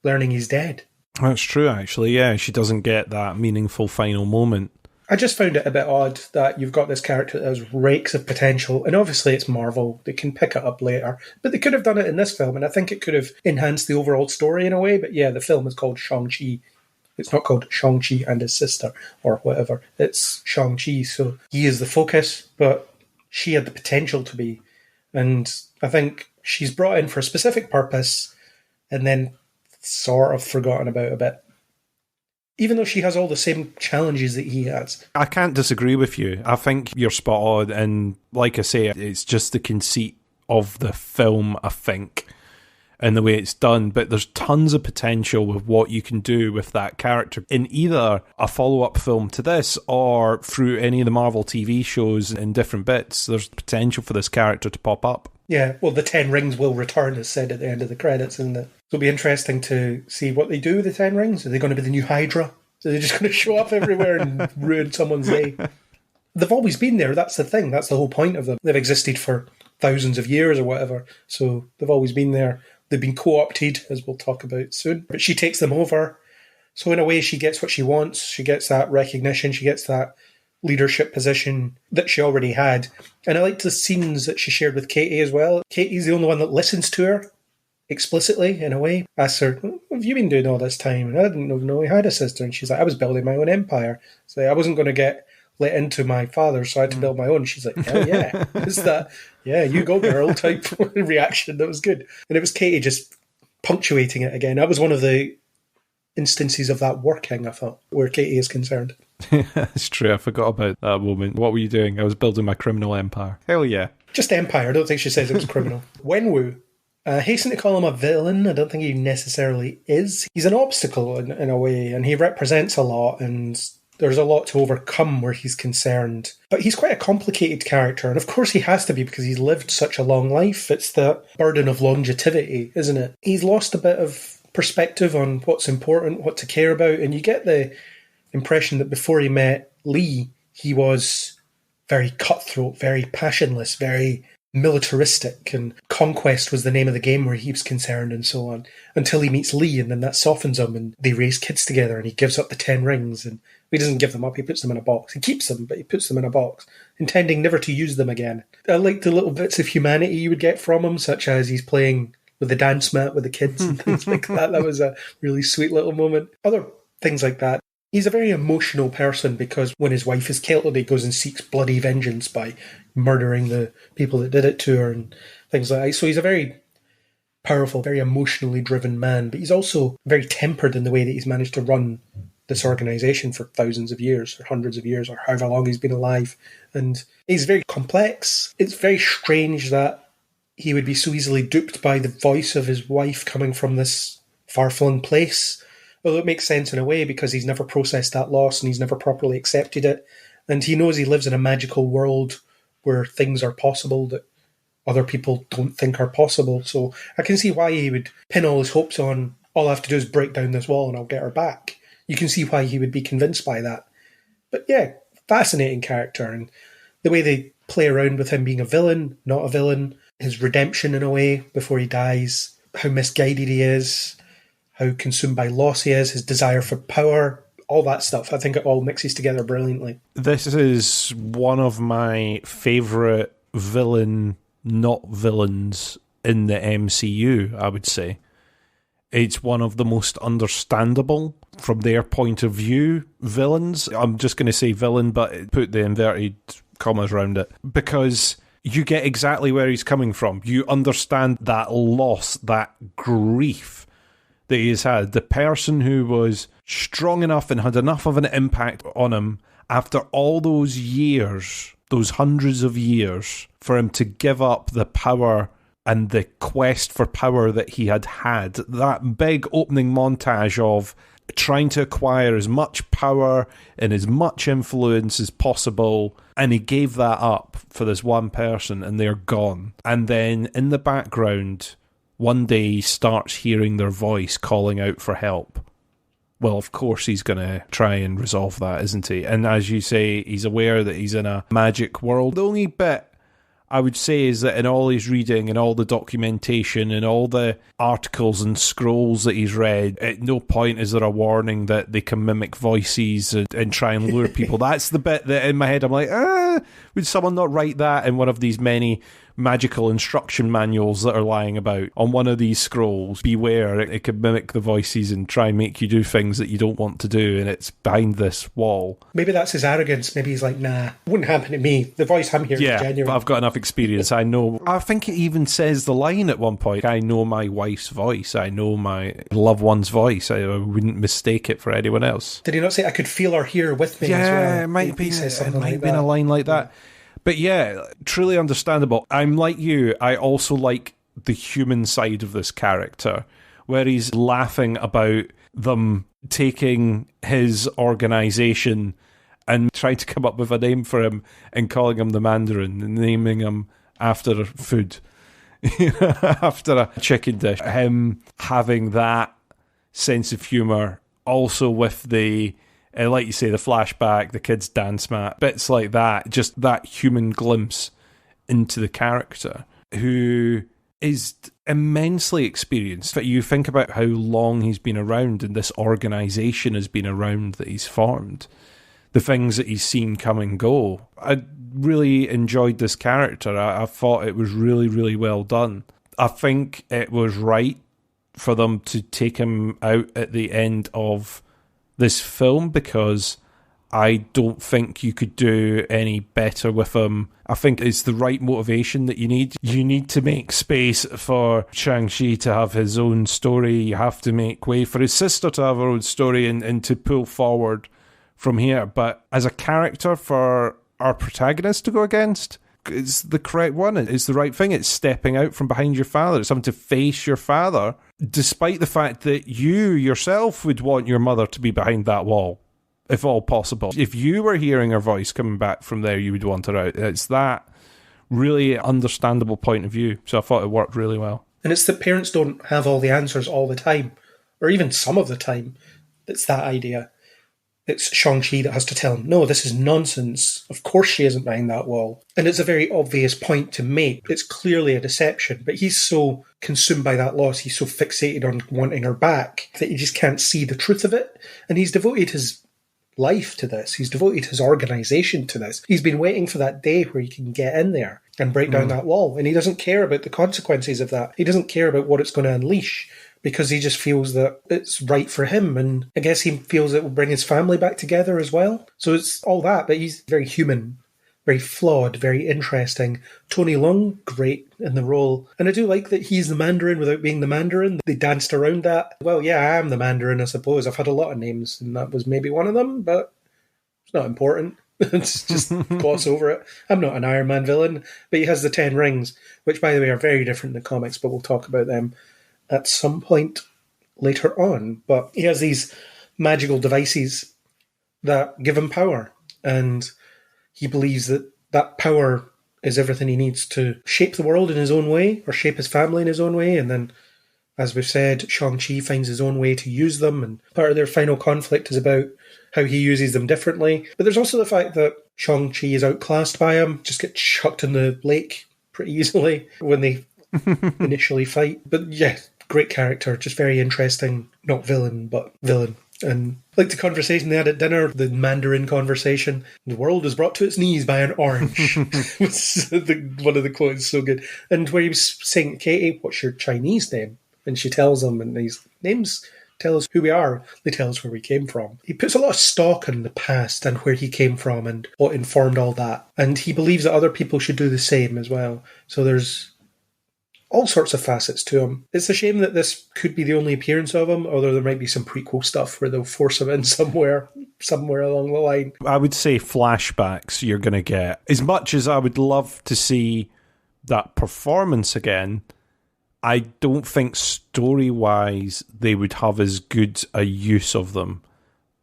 learning he's dead. That's true, actually. Yeah, she doesn't get that meaningful final moment. I just found it a bit odd that you've got this character that has rakes of potential, and obviously it's Marvel, they can pick it up later, but they could have done it in this film, and I think it could have enhanced the overall story in a way, but yeah, the film is called Shang-Chi. It's not called Shang-Chi and his sister, or whatever. It's Shang-Chi, so he is the focus, but she had the potential to be, and I think she's brought in for a specific purpose, and then sort of forgotten about a bit. Even though she has all the same challenges that he has. I can't disagree with you. I think you're spot on, and like I say, it's just the conceit of the film, I think, and the way it's done, but there's tons of potential with what you can do with that character in either a follow-up film to this or through any of the Marvel TV shows in different bits. There's potential for this character to pop up. Yeah, well, the 10 rings will return, as said at the end of the credits, isn't it? So it'll be interesting to see what they do with the 10 rings. Are they going to be the new Hydra? Are they just going to show up everywhere and ruin someone's day? They've always been there, that's the thing. That's the whole point of them. They've existed for thousands of years or whatever, so they've always been there. They've been co-opted, as we'll talk about soon. But she takes them over. So in a way, she gets what she wants. She gets that recognition. She gets that leadership position that she already had. And I liked the scenes that she shared with Katie as well. Katie's the only one that listens to her explicitly, in a way. Asks her, what have you been doing all this time? And I didn't even know he had a sister. And she's like, I was building my own empire. So I wasn't going to get let into my father, so I had to build my own. She's like, hell yeah. It's that, yeah, you go girl type reaction. That was good. And it was Katie just punctuating it again. That was one of the instances of that working, I thought, where Katie is concerned. That's true. I forgot about that moment. What were you doing? I was building my criminal empire. Hell yeah. Just empire. I don't think she says it was criminal. Wenwu. Hasten to call him a villain. I don't think he necessarily is. He's an obstacle in a way, and he represents a lot, and there's a lot to overcome where he's concerned. But he's quite a complicated character, and of course he has to be because he's lived such a long life. It's the burden of longevity, isn't it? He's lost a bit of perspective on what's important, what to care about, and you get the impression that before he met Lee, he was very cutthroat, very passionless, very militaristic, and conquest was the name of the game where he was concerned and so on, until he meets Lee, and then that softens him, and they raise kids together, and he gives up the 10 rings, and he doesn't give them up, he puts them in a box. He keeps them, but he puts them in a box, intending never to use them again. I like the little bits of humanity you would get from him, such as he's playing with the dance mat with the kids and things like that. That was a really sweet little moment. Other things like that. He's a very emotional person because when his wife is killed, he goes and seeks bloody vengeance by murdering the people that did it to her and things like that. So he's a very powerful, very emotionally driven man, but he's also very tempered in the way that he's managed to run this organisation for thousands of years or hundreds of years or however long he's been alive. And he's very complex. It's very strange that he would be so easily duped by the voice of his wife coming from this far-flung place. Well, it makes sense in a way because he's never processed that loss and he's never properly accepted it. And he knows he lives in a magical world where things are possible that other people don't think are possible. So I can see why he would pin all his hopes on, all I have to do is break down this wall and I'll get her back. You can see why he would be convinced by that. But yeah, fascinating character. And the way they play around with him being a villain, not a villain, his redemption in a way before he dies, how misguided he is, how consumed by loss he is, his desire for power, all that stuff. I think it all mixes together brilliantly. This is one of my favourite not villains in the MCU, I would say. It's one of the most understandable from their point of view villains. I'm just going to say villain, but put the inverted commas around it. Because you get exactly where he's coming from. You understand that loss, that grief that he's had. The person who was strong enough and had enough of an impact on him after all those years, those hundreds of years, for him to give up the power and the quest for power that he had had. That big opening montage of trying to acquire as much power and as much influence as possible, and he gave that up for this one person, and they're gone. And then in the background, one day he starts hearing their voice calling out for help. Well, of course he's going to try and resolve that, isn't he? And as you say, he's aware that he's in a magic world. The only bit I would say is that in all his reading and all the documentation and all the articles and scrolls that he's read, at no point is there a warning that they can mimic voices and try and lure people. That's the bit that in my head I'm like, would someone not write that in one of these many magical instruction manuals that are lying about on one of these scrolls? Beware, it could mimic the voices and try and make you do things that you don't want to do, and it's behind this wall. Maybe that's his arrogance. Maybe he's like, nah, it wouldn't happen to me. The voice I'm hearing is genuine. But I've got enough experience. I know. I think it even says the line at one point, I know my wife's voice. I know my loved one's voice. I wouldn't mistake it for anyone else. Did he not say, I could feel her here with me as well? Yeah, it might be a line like that. But yeah, truly understandable. I'm like you. I also like the human side of this character, where he's laughing about them taking his organisation and trying to come up with a name for him and calling him the Mandarin and naming him after food, after a chicken dish. Him having that sense of humour, also with the... like you say, the flashback, the kids' dance mat, bits like that, just that human glimpse into the character, who is immensely experienced. But you think about how long he's been around and this organisation has been around that he's formed, the things that he's seen come and go. I really enjoyed this character. I thought it was really, really well done. I think it was right for them to take him out at the end of this film, because I don't think you could do any better with him. I think it's the right motivation that you need. You need to make space for Shang-Chi to have his own story. You have to make way for his sister to have her own story and to pull forward from here. But as a character for our protagonist to go against, it's the correct one. It's the right thing. It's stepping out from behind your father. It's having to face your father, despite the fact that you yourself would want your mother to be behind that wall, if all possible. If you were hearing her voice coming back from there, you would want her out. It's that really understandable point of view. So I thought it worked really well. And it's that parents don't have all the answers all the time, or even some of the time. It's that idea. It's Shang-Chi that has to tell him, no, this is nonsense. Of course she isn't behind that wall. And it's a very obvious point to make. It's clearly a deception, but he's so consumed by that loss, he's so fixated on wanting her back, that he just can't see the truth of it. And he's devoted his life to this. He's devoted his organisation to this. He's been waiting for that day where he can get in there and break down that wall. And he doesn't care about the consequences of that. He doesn't care about what it's going to unleash, because he just feels that it's right for him. And I guess he feels it will bring his family back together as well. So it's all that, but he's very human, very flawed, very interesting. Tony Leung, great in the role. And I do like that he's the Mandarin without being the Mandarin. They danced around that. Well, yeah, I am the Mandarin, I suppose. I've had a lot of names, and that was maybe one of them, but it's not important. It's just gloss over it. I'm not an Iron Man villain, but he has the 10 rings, which, by the way, are very different in the comics, but we'll talk about them at some point later on. But he has these magical devices that give him power, and he believes that that power is everything he needs to shape the world in his own way, or shape his family in his own way. And then, as we've said, Shang-Chi finds his own way to use them, and part of their final conflict is about how he uses them differently. But there's also the fact that Shang-Chi is outclassed by him, just get chucked in the lake pretty easily when they initially fight. But yeah, great character, just very interesting. Not villain, but villain. And like the conversation they had at dinner, the Mandarin conversation, the world is brought to its knees by an orange. One of the quotes is so good. And where he was saying, Katie, what's your Chinese name? And she tells him, and these names tell us who we are. They tell us where we came from. He puts a lot of stock in the past and where he came from and what informed all that. And he believes that other people should do the same as well. So there's all sorts of facets to him. It's a shame that this could be the only appearance of him, although there might be some prequel stuff where they'll force him in somewhere along the line. I would say flashbacks you're going to get. As much as I would love to see that performance again, I don't think story-wise they would have as good a use of them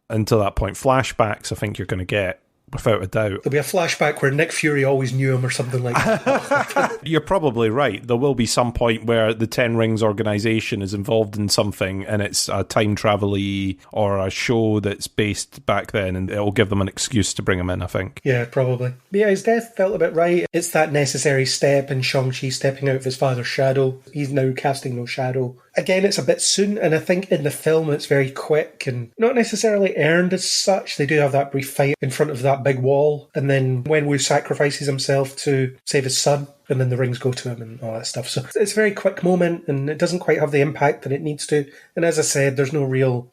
until that point. Flashbacks, I think you're going to get, without a doubt. There'll be a flashback where Nick Fury always knew him or something like that. You're probably right. There will be some point where the Ten Rings organization is involved in something and it's a time travel-y or a show that's based back then, and it'll give them an excuse to bring him in, I think. Yeah, probably. But yeah, his death felt a bit right. It's that necessary step in Shang-Chi stepping out of his father's shadow. He's now casting no shadow. Again, it's a bit soon, and I think in the film it's very quick and not necessarily earned as such. They do have that brief fight in front of that big wall, and then Wenwu sacrifices himself to save his son, and then the rings go to him and all that stuff. So it's a very quick moment, and it doesn't quite have the impact that it needs to. And as I said, there's no real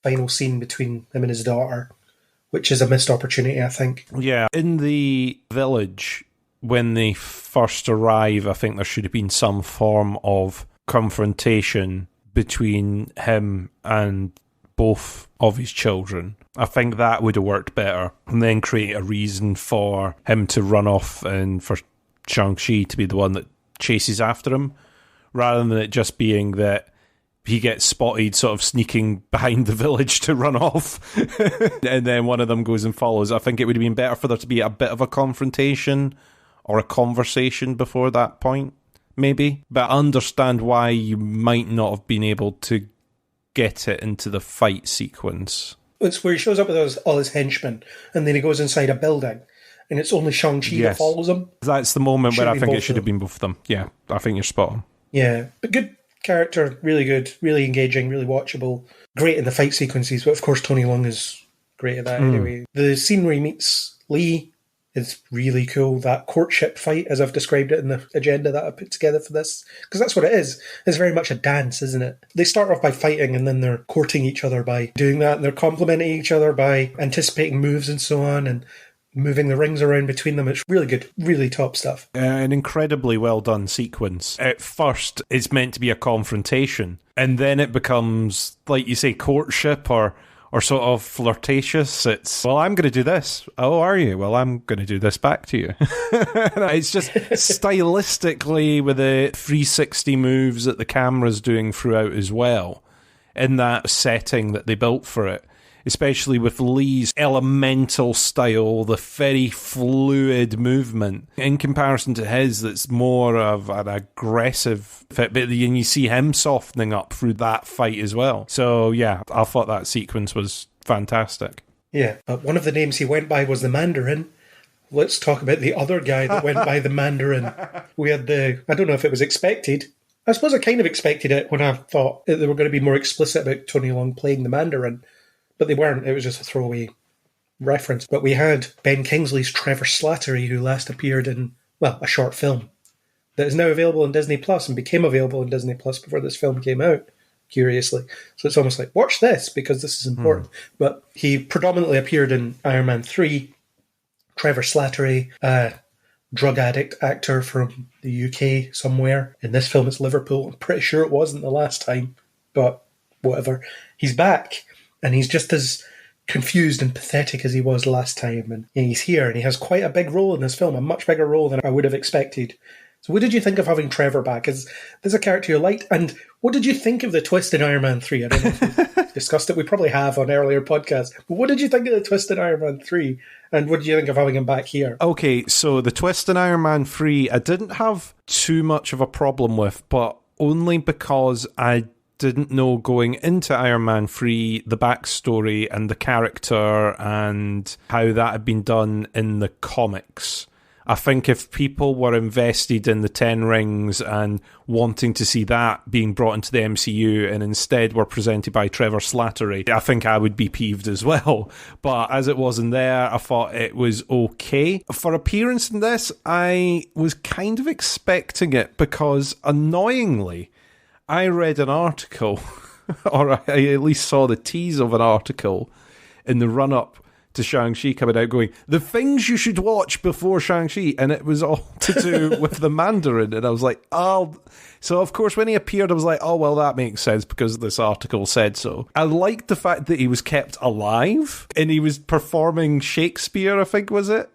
final scene between him and his daughter, which is a missed opportunity, I think. Yeah, in the village, when they first arrive, I think there should have been some form of confrontation between him and both of his children. I think that would have worked better, and then create a reason for him to run off and for Shang-Chi to be the one that chases after him, rather than it just being that he gets spotted sort of sneaking behind the village to run off and then one of them goes and follows. I think it would have been better for there to be a bit of a confrontation or a conversation before that point, maybe. But I understand why you might not have been able to get it into the fight sequence. It's where he shows up with all his henchmen, and then he goes inside a building, and it's only Shang-Chi that follows him. That's the moment where I think it should have been both of them. Yeah, I think you're spot on. Yeah, but good character, really good, really engaging, really watchable. Great in the fight sequences, but of course Tony Leung is great at that anyway. The scene where he meets Lee is really cool. That courtship fight, as I've described it in the agenda that I put together for this, because that's what it is. It's very much a dance, isn't it? They start off by fighting, and then they're courting each other by doing that, and they're complimenting each other by anticipating moves and so on, and moving the rings around between them. It's really good, really top stuff. An incredibly well done sequence. At first, it's meant to be a confrontation, and then it becomes, like you say, courtship or sort of flirtatious. It's, well, I'm going to do this. Oh, are you? Well, I'm going to do this back to you. It's just stylistically with the 360 moves that the camera's doing throughout as well, in that setting that they built for it. Especially with Lee's elemental style, the very fluid movement, in comparison to his, that's more of an aggressive fit. But then you see him softening up through that fight as well. So yeah, I thought that sequence was fantastic. Yeah, but one of the names he went by was the Mandarin. Let's talk about the other guy that went by the Mandarin. We had I don't know if it was expected. I suppose I kind of expected it when I thought that they were going to be more explicit about Tony Leung playing the Mandarin. But they weren't. It was just a throwaway reference. But we had Ben Kingsley's Trevor Slattery, who last appeared in, well, a short film that is now available on Disney Plus and became available on Disney Plus before this film came out, curiously. So it's almost like, watch this, because this is important. But he predominantly appeared in Iron Man 3. Trevor Slattery, a drug addict actor from the UK somewhere. In this film, it's Liverpool. I'm pretty sure it wasn't the last time, but whatever. He's back. And he's just as confused and pathetic as he was last time. And he's here, and he has quite a big role in this film, a much bigger role than I would have expected. So what did you think of having Trevor back? Is this a character you liked? And what did you think of the twist in Iron Man 3? I don't know if we've discussed it. We probably have on earlier podcasts. But what did you think of the twist in Iron Man 3? And what did you think of having him back here? Okay, so the twist in Iron Man 3, I didn't have too much of a problem with, but only because I didn't know going into Iron Man 3 the backstory and the character and how that had been done in the comics. I think if people were invested in the Ten Rings and wanting to see that being brought into the MCU and instead were presented by Trevor Slattery, I think I would be peeved as well. But as it wasn't there, I thought it was okay. For appearance in this, I was kind of expecting it because, annoyingly, I read an article, or I at least saw the tease of an article in the run-up to Shang-Chi coming out going, the things you should watch before Shang-Chi, and it was all to do with the Mandarin, and I was like, oh. So, of course, when he appeared, I was like, oh, well, that makes sense because this article said so. I liked the fact that he was kept alive, and he was performing Shakespeare, I think, was it?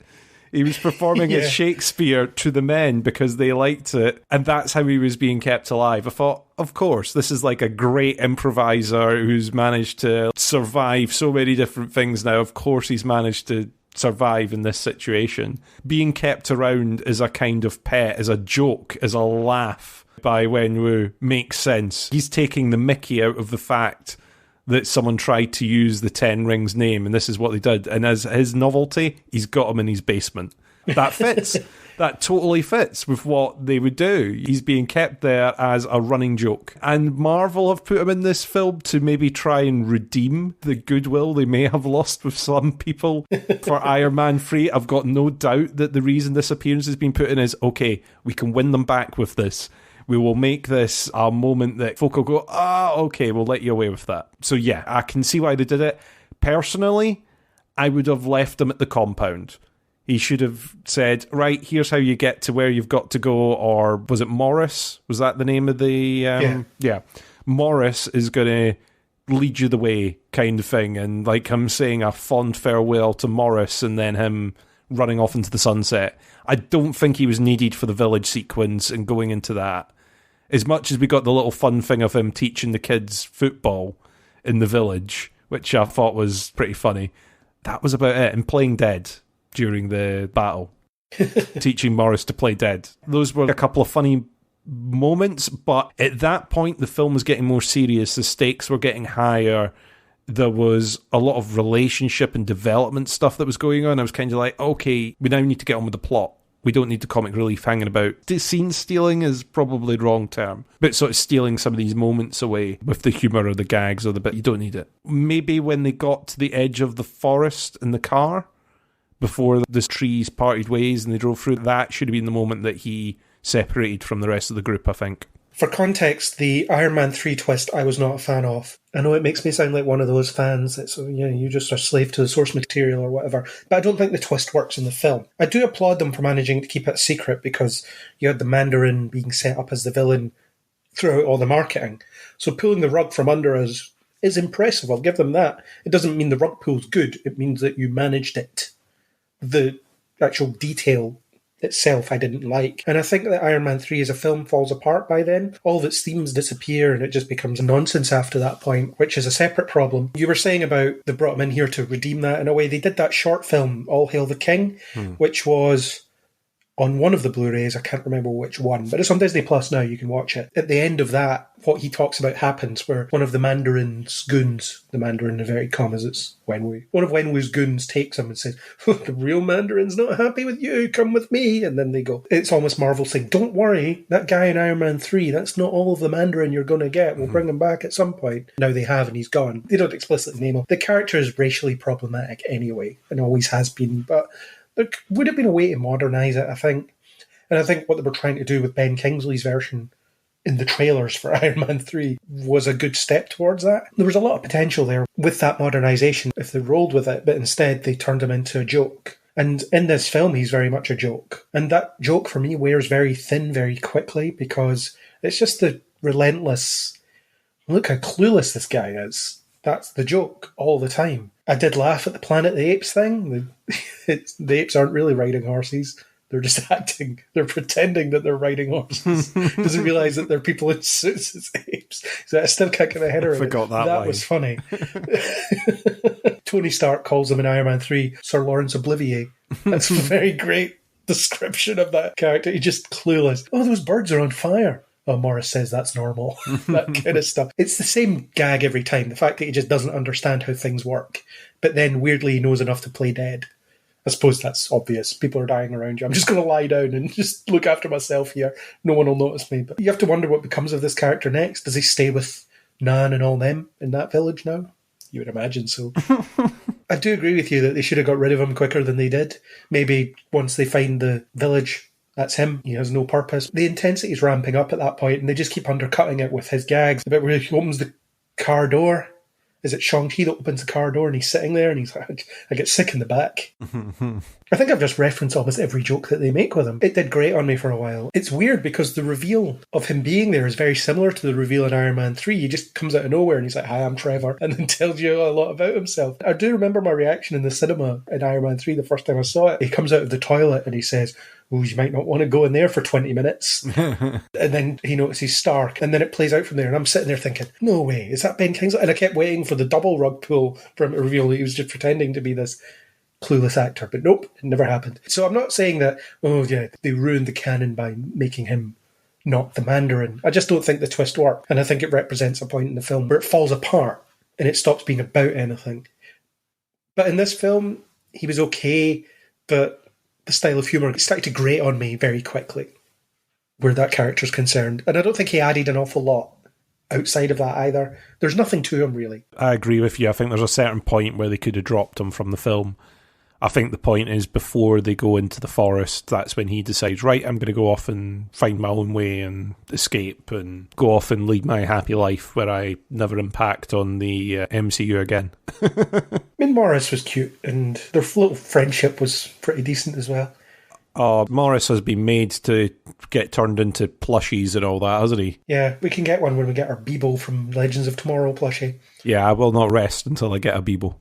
He was performing Yeah. his Shakespeare to the men because they liked it, and that's how he was being kept alive. I thought, of course, this is like a great improviser who's managed to survive so many different things now. Of course, he's managed to survive in this situation. Being kept around as a kind of pet, as a joke, as a laugh by Wenwu makes sense. He's taking the mickey out of the fact that someone tried to use the Ten Rings name, and this is what they did. And as his novelty, he's got him in his basement. That fits. That totally fits with what they would do. He's being kept there as a running joke. And Marvel have put him in this film to maybe try and redeem the goodwill they may have lost with some people for Iron Man 3. I've got no doubt that the reason this appearance has been put in is, okay, we can win them back with this. We will make this a moment that folk will go, okay, we'll let you away with that. So yeah, I can see why they did it. Personally, I would have left him at the compound. He should have said, right, here's how you get to where you've got to go. Or was it Morris? Was that the name of the... Yeah. Morris is going to lead you the way kind of thing. And like him saying a fond farewell to Morris and then him running off into the sunset. I don't think he was needed for the village sequence and going into that. As much as we got the little fun thing of him teaching the kids football in the village, which I thought was pretty funny, that was about it. And playing dead during the battle. Teaching Morris to play dead. Those were a couple of funny moments, but at that point the film was getting more serious. The stakes were getting higher. There was a lot of relationship and development stuff that was going on. I was kind of like, okay, we now need to get on with the plot. We don't need the comic relief hanging about. Scene stealing is probably the wrong term, but sort of stealing some of these moments away with the humour or the gags or the bit. You don't need it. Maybe when they got to the edge of the forest in the car, before the trees parted ways and they drove through, that should have been the moment that he separated from the rest of the group, I think. For context, the Iron Man 3 twist I was not a fan of. I know it makes me sound like one of those fans that's, you just are slave to the source material or whatever, but I don't think the twist works in the film. I do applaud them for managing to keep it a secret because you had the Mandarin being set up as the villain throughout all the marketing. So pulling the rug from under us is impressive, I'll give them that. It doesn't mean the rug pull's good, it means that you managed it. The actual detail itself I didn't like. And I think that Iron Man 3 as a film falls apart by then. All of its themes disappear and it just becomes nonsense after that point, which is a separate problem. You were saying about they brought him in here to redeem that in a way. They did that short film, All Hail the King, which was on one of the Blu-rays, I can't remember which one, but it's on Disney Plus now, you can watch it. At the end of that, what he talks about happens where one of the Mandarin's goons, the Mandarin in inverted commas, it's Wenwu, one of Wenwu's goons takes him and says, the real Mandarin's not happy with you, come with me, and then they go. It's almost Marvel saying, don't worry, that guy in Iron Man 3, that's not all of the Mandarin you're going to get, we'll bring him back at some point. Now they have and he's gone. They don't explicitly name him. The character is racially problematic anyway, and always has been, but there would have been a way to modernise it, I think. And I think what they were trying to do with Ben Kingsley's version in the trailers for Iron Man 3 was a good step towards that. There was a lot of potential there with that modernisation if they rolled with it, but instead they turned him into a joke. And in this film, he's very much a joke. And that joke, for me, wears very thin very quickly because it's just the relentless, look how clueless this guy is. That's the joke all the time. I did laugh at the Planet of the Apes thing. The apes aren't really riding horses. They're just acting. They're pretending that they're riding horses. Doesn't realise that they're people in suits as apes. So I still can't get my head around it. Forgot that line. Was funny. Tony Stark calls him in Iron Man 3 Sir Lawrence Olivier. That's a very great description of that character. He's just clueless. Oh, those birds are on fire. Oh, Morris says that's normal. That kind of stuff. It's the same gag every time. The fact that he just doesn't understand how things work. But then weirdly he knows enough to play dead. I suppose that's obvious. People are dying around you. I'm just going to lie down and just look after myself here. No one will notice me. But you have to wonder what becomes of this character next. Does he stay with Nan and all them in that village now? You would imagine so. I do agree with you that they should have got rid of him quicker than they did. Maybe once they find the village, that's him. He has no purpose. The intensity is ramping up at that point and they just keep undercutting it with his gags. The bit where he opens the car door is it Shang-Chi that opens the car door and he's sitting there and he's like, I get sick in the back. I think I've just referenced almost every joke that they make with him. It did great on me for a while. It's weird because the reveal of him being there is very similar to the reveal in Iron Man 3. He just comes out of nowhere and he's like, hi, I'm Trevor, and then tells you a lot about himself. I do remember my reaction in the cinema in Iron Man 3 the first time I saw it. He comes out of the toilet and he says, oh, you might not want to go in there for 20 minutes. And then he notices Stark, and then it plays out from there. And I'm sitting there thinking, no way, is that Ben Kingsley? And I kept waiting for the double rug pull for him to reveal that he was just pretending to be this clueless actor. But nope, it never happened. So I'm not saying that, oh yeah, they ruined the canon by making him not the Mandarin. I just don't think the twist worked. And I think it represents a point in the film where it falls apart and it stops being about anything. But in this film, he was okay, but the style of humour started to grate on me very quickly where that character's concerned. And I don't think he added an awful lot outside of that either. There's nothing to him, really. I agree with you. I think there's a certain point where they could have dropped him from the film. I think the point is before they go into the forest, that's when he decides, right, I'm going to go off and find my own way and escape and go off and lead my happy life where I never impact on the MCU again. I mean, Morris was cute and their little friendship was pretty decent as well. Morris has been made to get turned into plushies and all that, hasn't he? Yeah, we can get one when we get our Beeble from Legends of Tomorrow plushie. Yeah, I will not rest until I get a Beeble.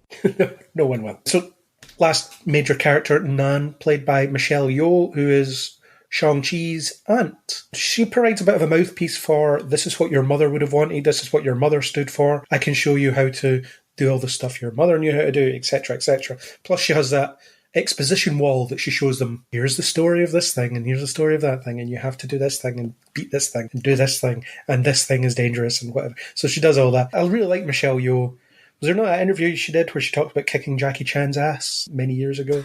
No one will. So, last major character, Nan, played by Michelle Yeoh, who is Shang-Chi's aunt. She provides a bit of a mouthpiece for, this is what your mother would have wanted, this is what your mother stood for, I can show you how to do all the stuff your mother knew how to do, etc., etc. Plus she has that exposition wall that she shows them, here's the story of this thing, and here's the story of that thing, and you have to do this thing, and beat this thing, and do this thing, and this thing is dangerous, and whatever. So she does all that. I really like Michelle Yeoh. Was there not that interview she did where she talked about kicking Jackie Chan's ass many years ago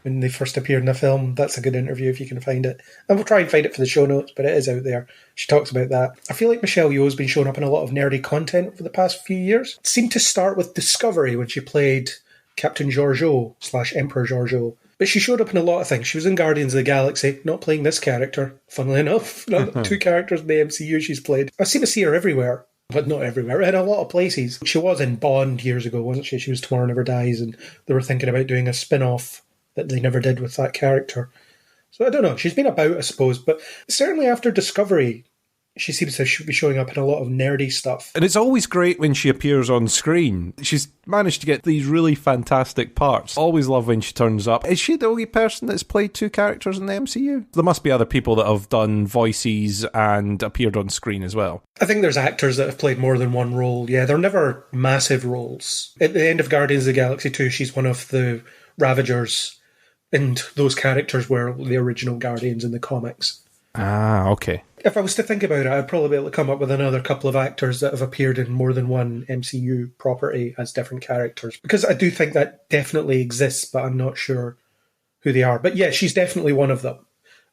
when they first appeared in a film? That's a good interview if you can find it. And we'll try and find it for the show notes, but it is out there. She talks about that. I feel like Michelle Yeoh has been showing up in a lot of nerdy content over the past few years. It seemed to start with Discovery when she played Captain Georgiou / Emperor Georgiou. But she showed up in a lot of things. She was in Guardians of the Galaxy, not playing this character, funnily enough. Not two characters in the MCU she's played. I seem to see her everywhere. But not everywhere, in a lot of places. She was in Bond years ago, wasn't she? She was Tomorrow Never Dies, and they were thinking about doing a spin-off that they never did with that character. So I don't know. She's been about, I suppose, but certainly after Discovery, she seems to be showing up in a lot of nerdy stuff. And it's always great when she appears on screen. She's managed to get these really fantastic parts. Always love when she turns up. Is she the only person that's played two characters in the MCU? There must be other people that have done voices and appeared on screen as well. I think there's actors that have played more than one role. Yeah, they're never massive roles. At the end of Guardians of the Galaxy 2, she's one of the Ravagers, and those characters were the original Guardians in the comics. Ah, okay. If I was to think about it, I'd probably be able to come up with another couple of actors that have appeared in more than one MCU property as different characters. Because I do think that definitely exists, but I'm not sure who they are. But yeah, she's definitely one of them.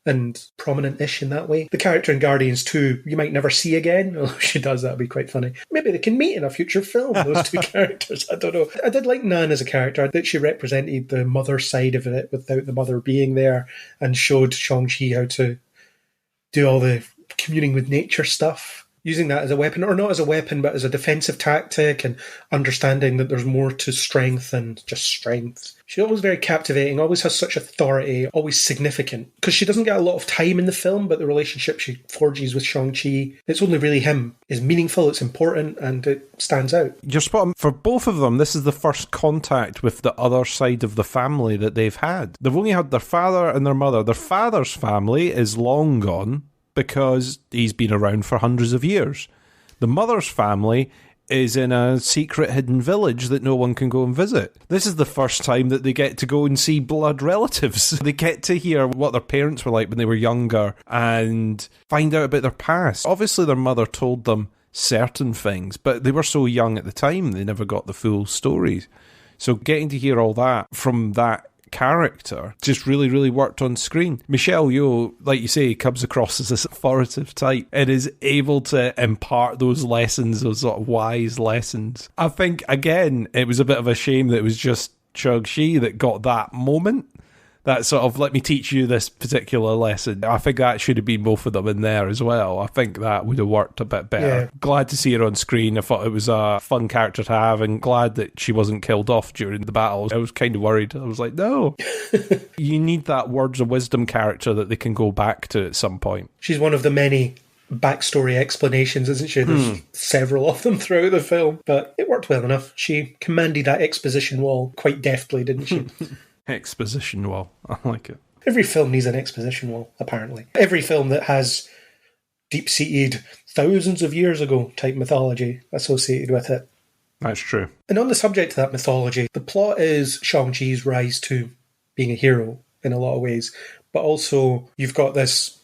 And prominent-ish in that way. The character in Guardians 2, you might never see again. Well, if she does, that would be quite funny. Maybe they can meet in a future film, those two characters. I don't know. I did like Nan as a character. I think she represented the mother side of it without the mother being there, and showed Shang-Chi how to do all the communing with nature stuff, using that as a weapon, or not as a weapon, but as a defensive tactic, and understanding that there's more to strength than just strength. She's always very captivating, always has such authority, always significant, because she doesn't get a lot of time in the film, but the relationship she forges with Shang-Chi, it's only really him, is meaningful, it's important, and it stands out. You're spot on. For both of them, this is the first contact with the other side of the family that they've had. They've only had their father and their mother. Their father's family is long gone, because he's been around for hundreds of years. The mother's family is in a secret hidden village that no one can go and visit. This is the first time that they get to go and see blood relatives. They get to hear what their parents were like when they were younger and find out about their past. Obviously, their mother told them certain things, but they were so young at the time, they never got the full stories. So getting to hear all that from that character just really, really worked on screen. Michelle Yeoh, like you say, comes across as this authoritative type and is able to impart those lessons, those sort of wise lessons. I think, again, it was a bit of a shame that it was just Shang-Chi that got that moment. That sort of, let me teach you this particular lesson. I think that should have been both of them in there as well. I think that would have worked a bit better. Yeah. Glad to see her on screen. I thought it was a fun character to have, and glad that she wasn't killed off during the battle. I was kind of worried. I was like, no. You need that words of wisdom character that they can go back to at some point. She's one of the many backstory explanations, isn't she? There's several of them throughout the film, but it worked well enough. She commanded that exposition wall quite deftly, didn't she? Exposition wall. I like it. Every film needs an exposition wall, apparently. Every film that has deep-seated, thousands of years ago type mythology associated with it. That's true. And on the subject of that mythology, the plot is Shang-Chi's rise to being a hero in a lot of ways, but also you've got this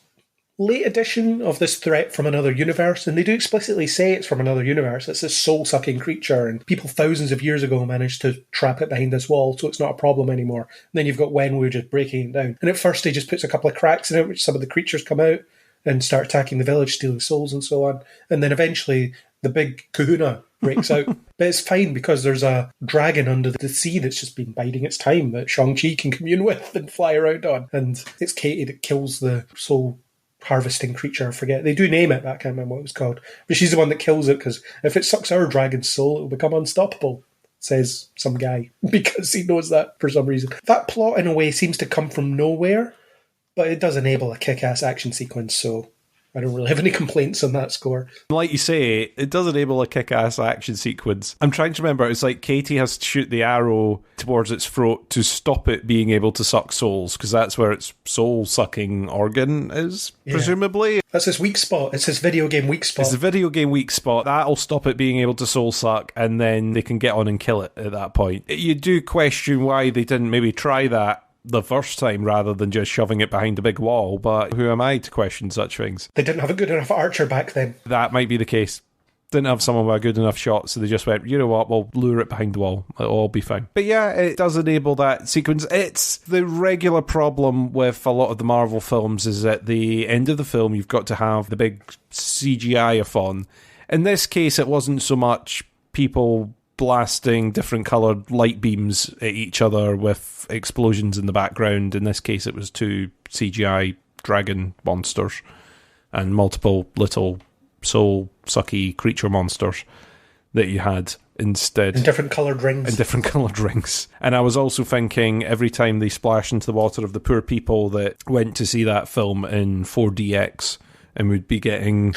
late edition of this threat from another universe, and they do explicitly say it's from another universe. It's this soul-sucking creature, and people thousands of years ago managed to trap it behind this wall, so it's not a problem anymore. And then you've got Wenwu just breaking it down. And at first he just puts a couple of cracks in it, which some of the creatures come out and start attacking the village, stealing souls and so on. And then eventually the big kahuna breaks out. But it's fine because there's a dragon under the sea that's just been biding its time that Shang-Chi can commune with and fly around on. And it's Katie that kills the soul harvesting creature. I forget. They do name it, but I can't remember what it was called. But she's the one that kills it, because if it sucks our dragon's soul, it'll become unstoppable, says some guy, because he knows that for some reason. That plot, in a way, seems to come from nowhere, but it does enable a kick-ass action sequence, so I don't really have any complaints on that score. Like you say, it does enable a kick-ass action sequence. I'm trying to remember, it's like Katie has to shoot the arrow towards its throat to stop it being able to suck souls, because that's where its soul-sucking organ is, presumably. That's its weak spot. It's its video game weak spot. It's the video game weak spot. That'll stop it being able to soul-suck, and then they can get on and kill it at that point. You do question why they didn't maybe try that the first time rather than just shoving it behind a big wall, but who am I to question such things? They didn't have a good enough archer back then. That might be the case. Didn't have someone with a good enough shot, so they just went, you know what, we'll lure it behind the wall. It'll all be fine. But yeah, it does enable that sequence. It's the regular problem with a lot of the Marvel films is at the end of the film, you've got to have the big CGI-a-thon. In this case, it wasn't so much people blasting different coloured light beams at each other with explosions in the background. In this case, it was two CGI dragon monsters and multiple little soul-sucky creature monsters that you had instead. In different coloured rings. In different coloured rings. And I was also thinking, every time they splash into the water, of the poor people that went to see that film in 4DX and would be getting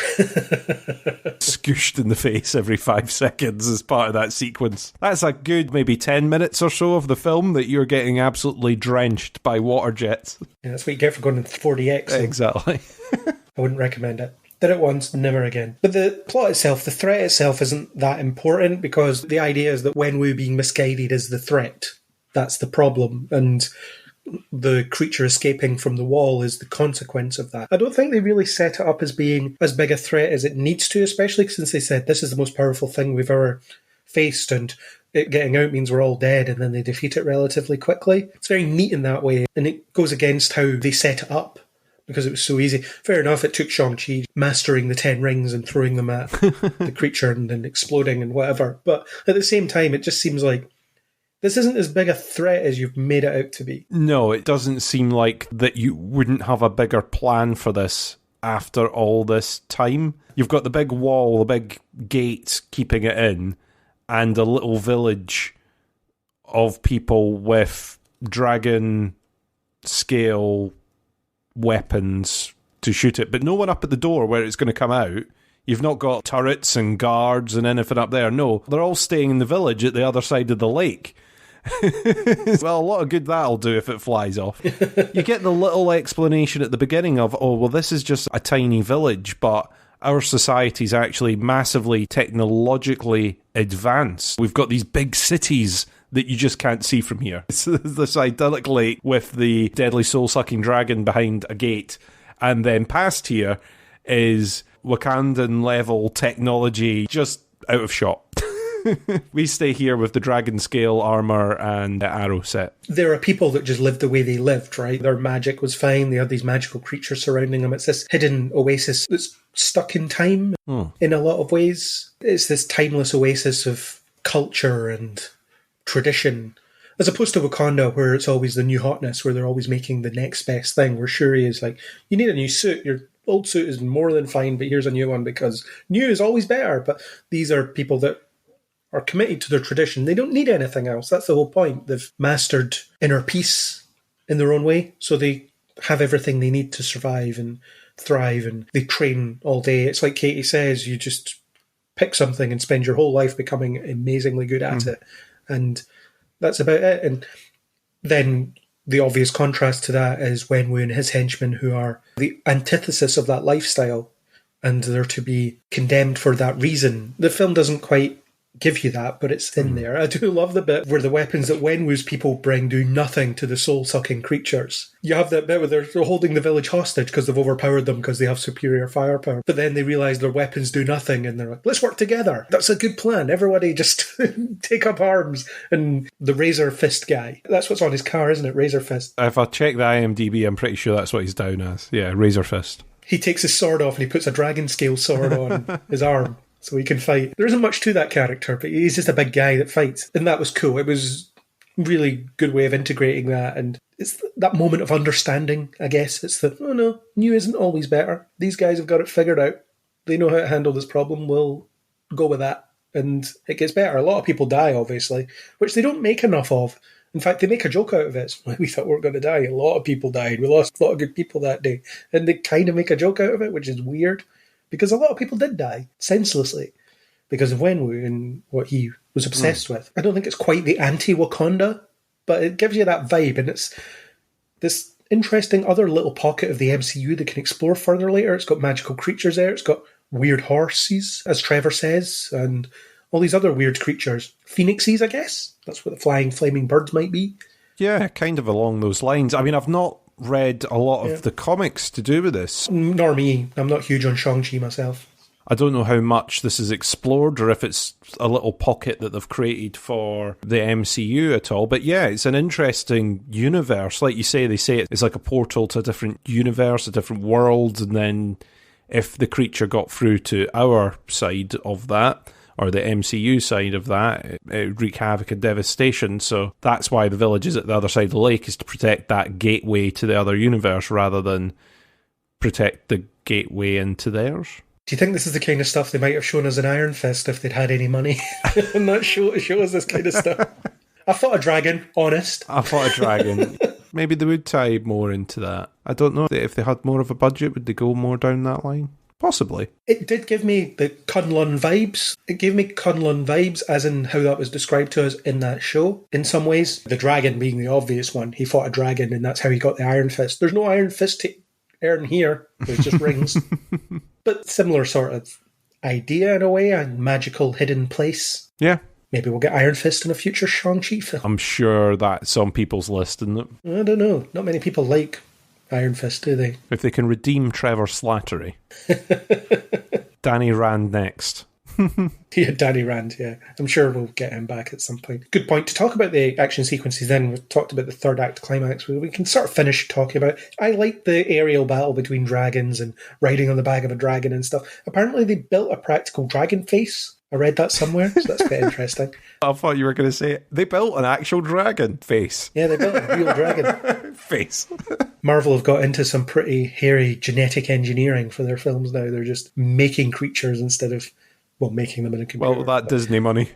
scooshed in the face every 5 seconds as part of that sequence. That's a good maybe 10 minutes or so of the film that you're getting absolutely drenched by water jets. Yeah, that's what you get for going into 4DX. So Exactly. I wouldn't recommend it. Did it once, never again. But the plot itself, the threat itself isn't that important, because the idea is that Wenwu being misguided is the threat. That's the problem. And the creature escaping from the wall is the consequence of that. I don't think they really set it up as being as big a threat as it needs to, especially since they said this is the most powerful thing we've ever faced, and it getting out means we're all dead, and then they defeat it relatively quickly. It's very neat in that way, and it goes against how they set it up, because it was so easy. Fair enough, it took Shang-Chi mastering the 10 rings and throwing them at the creature and then exploding and whatever, but at the same time, it just seems like this isn't as big a threat as you've made it out to be. No, it doesn't seem like that you wouldn't have a bigger plan for this after all this time. You've got the big wall, the big gate keeping it in, and a little village of people with dragon-scale weapons to shoot it, but no one up at the door where it's going to come out. You've not got turrets and guards and anything up there. No, they're all staying in the village at the other side of the lake. Well, a lot of good that'll do if it flies off. You get the little explanation at the beginning of, oh, well, this is just a tiny village, but our society's actually massively technologically advanced. We've got these big cities that you just can't see from here. It's this idyllic lake with the deadly soul-sucking dragon behind a gate, and then past here is Wakandan-level technology just out of shot. We stay here with the dragon scale armor and the arrow set. There are people that just lived the way they lived, right? Their magic was fine. They had these magical creatures surrounding them. It's this hidden oasis that's stuck in time in a lot of ways. It's this timeless oasis of culture and tradition. As opposed to Wakanda, where it's always the new hotness, where they're always making the next best thing, where Shuri is like, you need a new suit, your old suit is more than fine, but here's a new one because new is always better. But these are people that are committed to their tradition. They don't need anything else. That's the whole point. They've mastered inner peace in their own way, so they have everything they need to survive and thrive, and they train all day. It's like Katie says, you just pick something and spend your whole life becoming amazingly good at it. And that's about it. And then the obvious contrast to that is Wenwu and his henchmen, who are the antithesis of that lifestyle, and they're to be condemned for that reason. The film doesn't quite give you that, but it's in there. I do love the bit where the weapons that Wenwu's people bring do nothing to the soul-sucking creatures. You have that bit where they're holding the village hostage because they've overpowered them because they have superior firepower. But then they realise their weapons do nothing, and they're like, let's work together. That's a good plan. Everybody just take up arms. And the Razor Fist guy, that's what's on his car, isn't it? Razor Fist. If I check the IMDb, I'm pretty sure that's what he's down as. Yeah, Razor Fist. He takes his sword off and he puts a dragon scale sword on his arm, so he can fight. There isn't much to that character, but he's just a big guy that fights. And that was cool. It was a really good way of integrating that. And it's that moment of understanding, I guess. It's the, oh no, new isn't always better. These guys have got it figured out. They know how to handle this problem. We'll go with that. And it gets better. A lot of people die, obviously, which they don't make enough of. In fact, they make a joke out of it. We thought we were going to die. A lot of people died. We lost a lot of good people that day. And they kind of make a joke out of it, which is weird. Because a lot of people did die senselessly because of Wenwu and what he was obsessed with. I don't think it's quite the anti-Wakanda, but it gives you that vibe, and it's this interesting other little pocket of the MCU that can explore further later. It's got magical creatures there. It's got weird horses, as Trevor says, and all these other weird creatures. Phoenixes, I guess. That's what the flying flaming birds might be. Yeah, kind of along those lines. I mean, I've not read a lot of the comics to do with this. Nor me. I'm not huge on Shang-Chi myself. I don't know how much this is explored or if it's a little pocket that they've created for the MCU at all. But yeah, it's an interesting universe. Like you say, they say it's like a portal to a different universe, a different world. And then if the creature got through to our side of that, or the MCU side of that, it would wreak havoc and devastation. So that's why the village is at the other side of the lake, is to protect that gateway to the other universe rather than protect the gateway into theirs. Do you think this is the kind of stuff they might have shown us in Iron Fist if they'd had any money on that show to show us this kind of stuff? I thought a dragon, honest. I thought a dragon. Maybe they would tie more into that. I don't know. If they had more of a budget, would they go more down that line? Possibly. It did give me the Kunlun vibes. It gave me Kunlun vibes, as in how that was described to us in that show. In some ways, the dragon being the obvious one. He fought a dragon, and that's how he got the Iron Fist. There's no Iron Fist to earn here. There's just rings. But similar sort of idea in a way, a magical hidden place. Yeah. Maybe we'll get Iron Fist in a future Shang-Chi film. I'm sure that's on people's list, isn't it? I don't know. Not many people like Iron Fist, do they? If they can redeem Trevor Slattery. Danny Rand next. Yeah, Danny Rand, yeah. I'm sure we'll get him back at some point. Good point. To talk about the action sequences then, we've talked about the third act climax. We can sort of finish talking about it. I like the aerial battle between dragons and riding on the back of a dragon and stuff. Apparently they built a practical dragon face. I read that somewhere, so that's quite interesting. I thought you were going to say, they built an actual dragon face. Yeah, they built a real dragon face. Marvel have got into some pretty hairy genetic engineering for their films now. They're just making creatures instead of, well, making them in a computer. Well, that Disney money.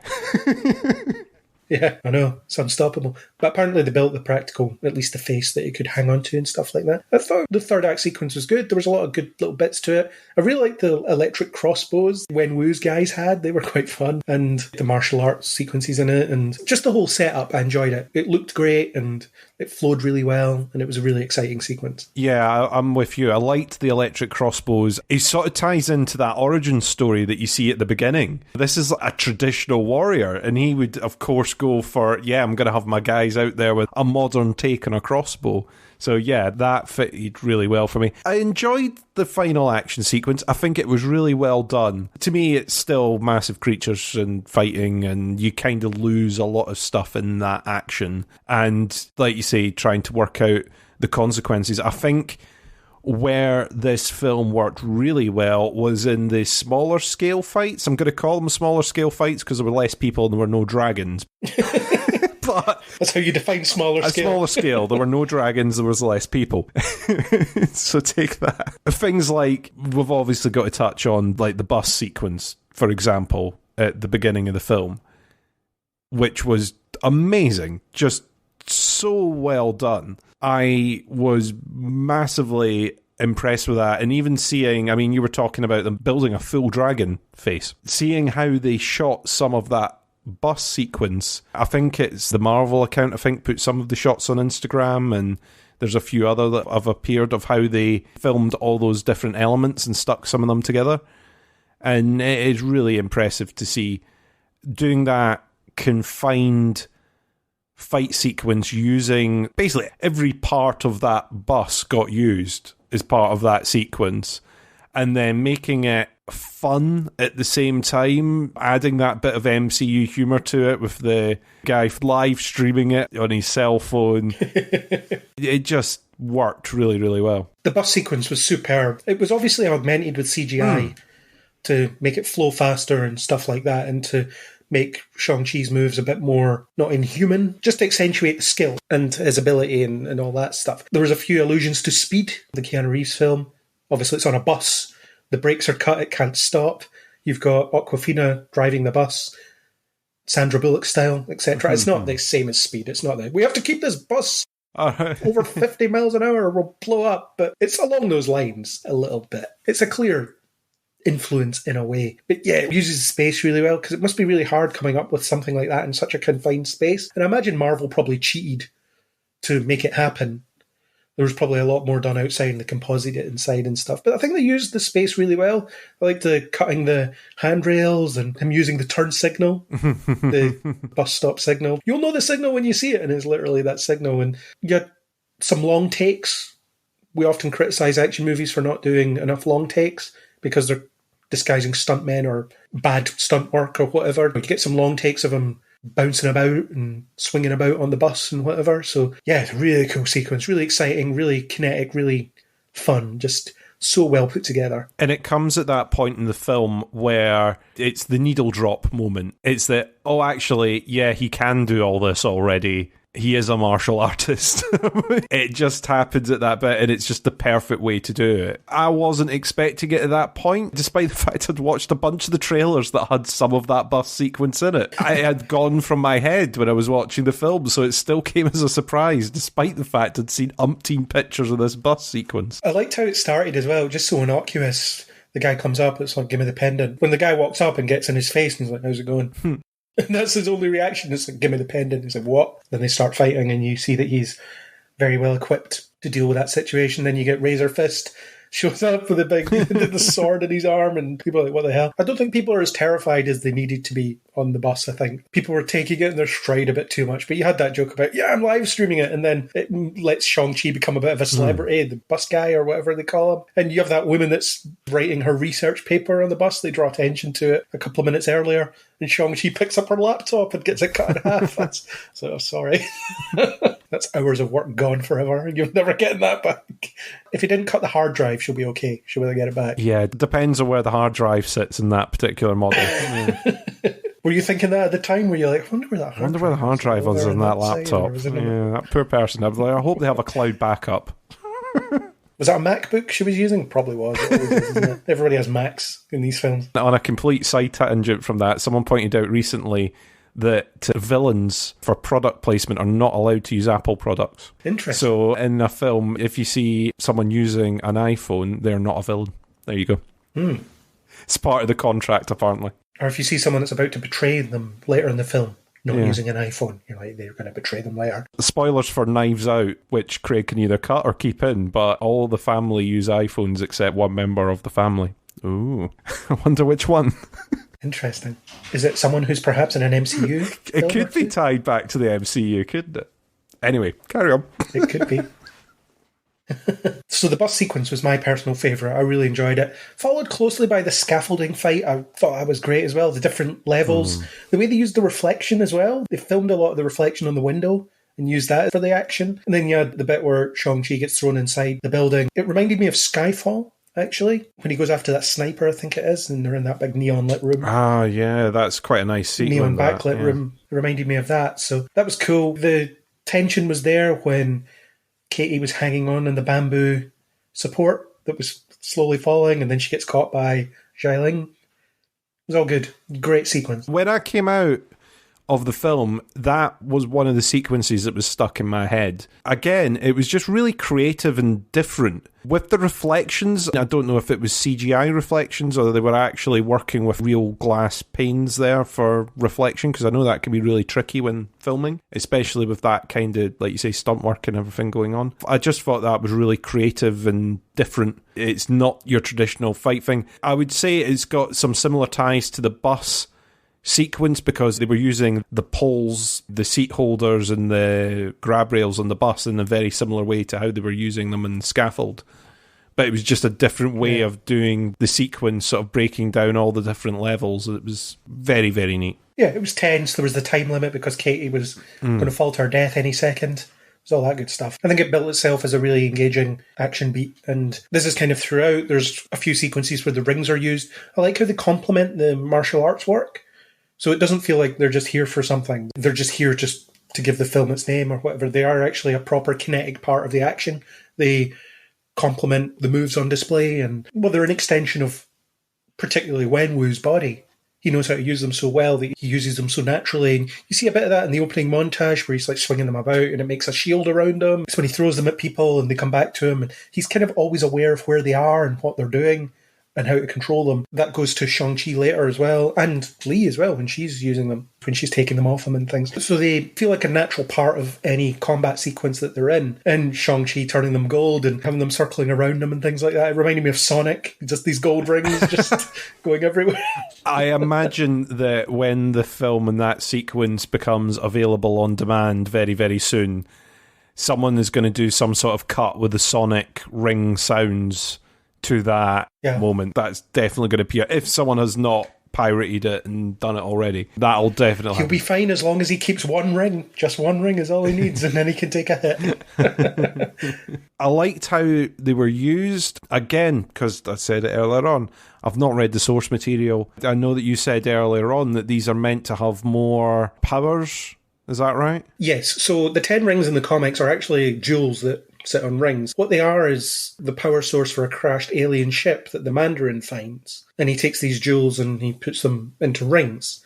Yeah, I know. It's unstoppable. But apparently they built the practical, at least the face that you could hang on to and stuff like that. I thought the third act sequence was good. There was a lot of good little bits to it. I really liked the electric crossbows Wenwu's guys had. They were quite fun. And the martial arts sequences in it. And just the whole setup, I enjoyed it. It looked great and it flowed really well. And it was a really exciting sequence. Yeah, I'm with you. I liked the electric crossbows. It sort of ties into that origin story that you see at the beginning. This is a traditional warrior. And he would, of course, go for, yeah, I'm going to have my guys out there with a modern take on a crossbow. So yeah, that fitted really well for me. I enjoyed the final action sequence. I think it was really well done. To me, it's still massive creatures and fighting, and you kind of lose a lot of stuff in that action. And like you say, trying to work out the consequences. I think where this film worked really well was in the smaller scale fights. I'm going to call them smaller scale fights because there were less people and there were no dragons. But That's how you define smaller a scale. smaller scale. There were no dragons, there was less people. So take that. Things like, we've obviously got to touch on, like, the bus sequence, for example, at the beginning of the film, which was amazing. Just so well done. I was massively impressed with that. And even seeing, I mean, you were talking about them building a full dragon face. Seeing how they shot some of that bus sequence. I think it's the Marvel account, I think, put some of the shots on Instagram, and there's a few other that have appeared of how they filmed all those different elements and stuck some of them together. And it is really impressive to see doing that confined fight sequence using basically every part of that bus got used as part of that sequence, and then making it fun at the same time, adding that bit of MCU humour to it with the guy live streaming it on his cell phone. It just worked really, really well. The bus sequence was superb. It was obviously augmented with CGI to make it flow faster and stuff like that, and to make Shang-Chi's moves a bit more, not inhuman, just to accentuate the skill and his ability and all that stuff. There was a few allusions to Speed, the Keanu Reeves film. Obviously, it's on a bus. The brakes are cut, it can't stop. You've got Aquafina driving the bus, Sandra Bullock style, etc. It's not the same as Speed. It's not that we have to keep this bus over 50 miles an hour or we'll blow up. But it's along those lines a little bit. It's a clear influence in a way. But yeah, it uses space really well, because it must be really hard coming up with something like that in such a confined space. And I imagine Marvel probably cheated to make it happen. There was probably a lot more done outside and the composite inside and stuff. But I think they used the space really well. I like the cutting the handrails and him using the turn signal, the bus stop signal. You'll know the signal when you see it, and it's literally that signal. And you had some long takes. We often criticise action movies for not doing enough long takes because they're disguising stuntmen or bad stunt work or whatever. You get some long takes of him bouncing about and swinging about on the bus and whatever. So yeah, it's a really cool sequence, really exciting, really kinetic, really fun, just so well put together. And it comes at that point in the film where it's the needle drop moment. It's that, oh, actually, yeah, he can do all this already. He is a martial artist. It just happens at that bit, and it's just the perfect way to do it. I wasn't expecting it at that point, despite the fact I'd watched a bunch of the trailers that had some of that bus sequence in it. I had gone from my head when I was watching the film, so it still came as a surprise, despite the fact I'd seen umpteen pictures of this bus sequence. I liked how it started as well, just so innocuous. The guy comes up, it's like, give me the pendant. When the guy walks up and gets in his face and he's like, how's it going? And that's his only reaction. It's like, give me the pendant. He's like, what? Then they start fighting and you see that he's very well equipped to deal with that situation. Then you get Razor Fist shows up with the sword in his arm, and people are like, what the hell? I don't think people are as terrified as they needed to be on the bus. I think people were taking it in their stride a bit too much. But you had that joke about, yeah, I'm live streaming it, and then it lets Shang-Chi become a bit of a celebrity, the bus guy or whatever they call him. And you have that woman that's writing her research paper on the bus. They draw attention to it a couple of minutes earlier, and Shang-Chi picks up her laptop and gets it cut in half. So sorry. That's hours of work gone forever, and you're never getting that back. If you didn't cut the hard drive, she'll be okay. She'll be able to get it back. Yeah, it depends on where the hard drive sits in that particular model. Were you thinking that at the time? Were you like, I wonder where that hard drive was in that side, laptop. Yeah, that poor person. I was like, I hope they have a cloud backup. Was that a MacBook she was using? Probably was. It always is, isn't it? Everybody has Macs in these films. On a complete side tangent from that, someone pointed out recently that villains for product placement are not allowed to use Apple products. Interesting. So in a film, if you see someone using an iPhone, they're not a villain. There you go. It's part of the contract, apparently. Or if you see someone that's about to betray them later in the film, not using an iPhone, you're like, they're going to betray them later. Spoilers for Knives Out, which Craig can either cut or keep in, but all the family use iPhones except one member of the family. Ooh, I wonder which one. Interesting. Is it someone who's perhaps in an MCU? It could be tied back to the MCU, couldn't it? Anyway, carry on. It could be. So the bus sequence was my personal favourite. I really enjoyed it. Followed closely by the scaffolding fight. I thought that was great as well. The different levels. The way they used the reflection as well. They filmed a lot of the reflection on the window and used that for the action. And then you had the bit where Shang-Chi gets thrown inside the building. It reminded me of Skyfall. actually, when he goes after that sniper, I think it is, and they're in that big neon lit room. Ah, yeah, that's quite a nice sequence. Neon backlit room. It reminded me of that. So that was cool. The tension was there when Katie was hanging on in the bamboo support that was slowly falling, and then she gets caught by Xialing. It was all good. Great sequence. When I came out of the film, that was one of the sequences that was stuck in my head. Again, it was just really creative and different. With the reflections, I don't know if it was CGI reflections or they were actually working with real glass panes there for reflection, because I know that can be really tricky when filming, especially with that kind of, like you say, stunt work and everything going on. I just thought that was really creative and different. It's not your traditional fight thing. I would say it's got some similar ties to the bus sequence because they were using the poles, the seat holders and the grab rails on the bus in a very similar way to how they were using them in the scaffold. But it was just a different way of doing the sequence, sort of breaking down all the different levels. It was very, very neat. Yeah, it was tense. There was the time limit because Katie was going to fall to her death any second. It was all that good stuff. I think it built itself as a really engaging action beat. And this is kind of throughout. There's a few sequences where the rings are used. I like how they complement the martial arts work. So it doesn't feel like they're just here for something. They're just here just to give the film its name or whatever. They are actually a proper kinetic part of the action. They complement the moves on display. And, well, they're an extension of particularly Wenwu's body. He knows how to use them so well that he uses them so naturally. And you see a bit of that in the opening montage where he's like swinging them about and it makes a shield around him. It's when he throws them at people and they come back to him. And he's kind of always aware of where they are and what they're doing and how to control them. That goes to Shang-Chi later as well, and Lee as well, when she's using them, when she's taking them off him and things. So they feel like a natural part of any combat sequence that they're in. And Shang-Chi turning them gold and having them circling around them and things like that. It reminded me of Sonic, just these gold rings just going everywhere. I imagine that when the film and that sequence becomes available on demand very, very soon, someone is going to do some sort of cut with the Sonic ring sounds to that moment. That's definitely going to appear. If someone has not pirated it and done it already, that'll definitely He'll be fine as long as he keeps one ring. Just one ring is all he needs, and then he can take a hit. I liked how they were used. Again, because I said it earlier on, I've not read the source material. I know that you said earlier on that these are meant to have more powers. Is that right? Yes. So the 10 rings in the comics are actually jewels that sit on rings. What they are is the power source for a crashed alien ship that the Mandarin finds. And he takes these jewels and he puts them into rings.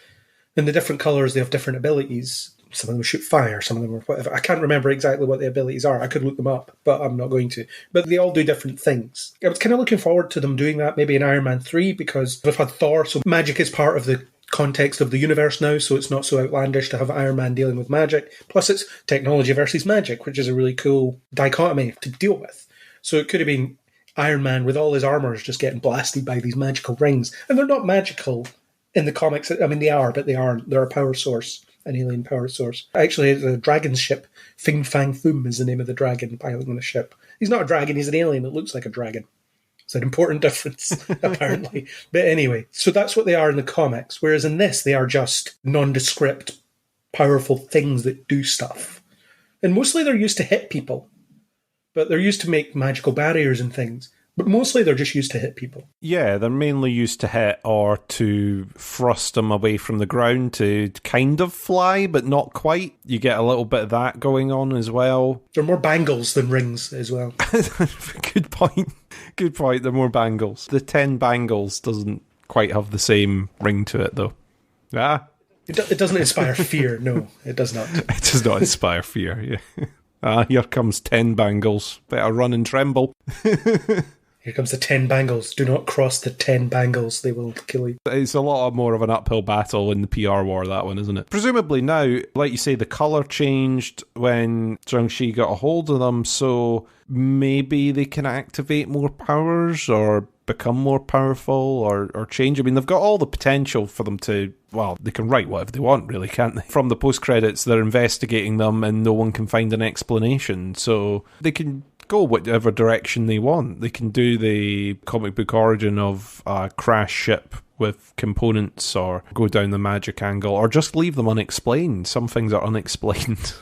In the different colours, they have different abilities. Some of them shoot fire, some of them are whatever. I can't remember exactly what the abilities are. I could look them up, but I'm not going to. But they all do different things. I was kind of looking forward to them doing that maybe in Iron Man 3 because we've had Thor, so magic is part of the context of the universe now, so it's not so outlandish to have Iron Man dealing with magic. Plus it's technology versus magic, which is a really cool dichotomy to deal with. So it could have been Iron Man with all his armours just getting blasted by these magical rings. And they're not magical in the comics. I mean, they are, but they aren't. They're a power source, an alien power source. Actually, it's a dragon's ship. Fing Fang Foom is the name of the dragon piloting the ship. He's not a dragon, he's an alien that looks like a dragon. It's an important difference, apparently. But anyway, so that's what they are in the comics. Whereas in this, they are just nondescript, powerful things that do stuff. And mostly they're used to hit people. But they're used to make magical barriers and things. But mostly they're just used to hit people. Yeah, they're mainly used to hit or to thrust them away from the ground to kind of fly, but not quite. You get a little bit of that going on as well. They're more bangles than rings as well. Good point. Good point. They're more bangles. The 10 bangles doesn't quite have the same ring to it, though. Ah. It doesn't inspire fear. No, it does not. It does not inspire fear, yeah. Ah, here comes 10 bangles. Better run and tremble. Here comes the 10 bangles. Do not cross the 10 bangles. They will kill you. It's a lot more of an uphill battle in the PR war, that one, isn't it? Presumably now, like you say, the colour changed when Shang-Chi got a hold of them, so maybe they can activate more powers or become more powerful or change. I mean, they've got all the potential for them to, well, they can write whatever they want, really, can't they? From the post-credits, they're investigating them and no one can find an explanation, so they can go whatever direction they want. They can do the comic book origin of a crash ship with components or go down the magic angle or just leave them unexplained. Some things are unexplained.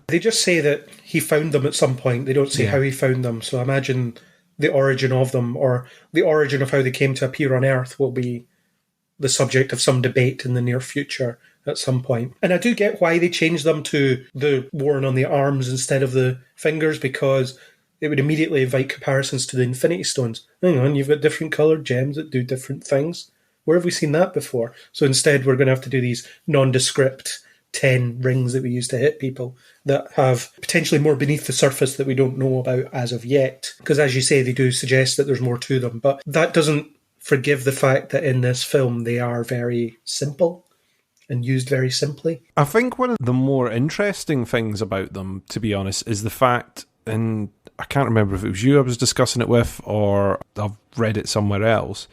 They just say that he found them at some point. They don't say how he found them. So I imagine the origin of them, or the origin of how they came to appear on Earth, will be the subject of some debate in the near future at some point. And I do get why they changed them to the worn on the arms instead of the fingers, because it would immediately invite comparisons to the Infinity Stones. Hang on, you've got different coloured gems that do different things. Where have we seen that before? So instead we're going to have to do these nondescript 10 rings that we use to hit people that have potentially more beneath the surface that we don't know about as of yet. Because as you say, they do suggest that there's more to them. But that doesn't forgive the fact that in this film they are very simple and used very simply. I think one of the more interesting things about them, to be honest, is the fact, and I can't remember if it was you I was discussing it with or I've read it somewhere else,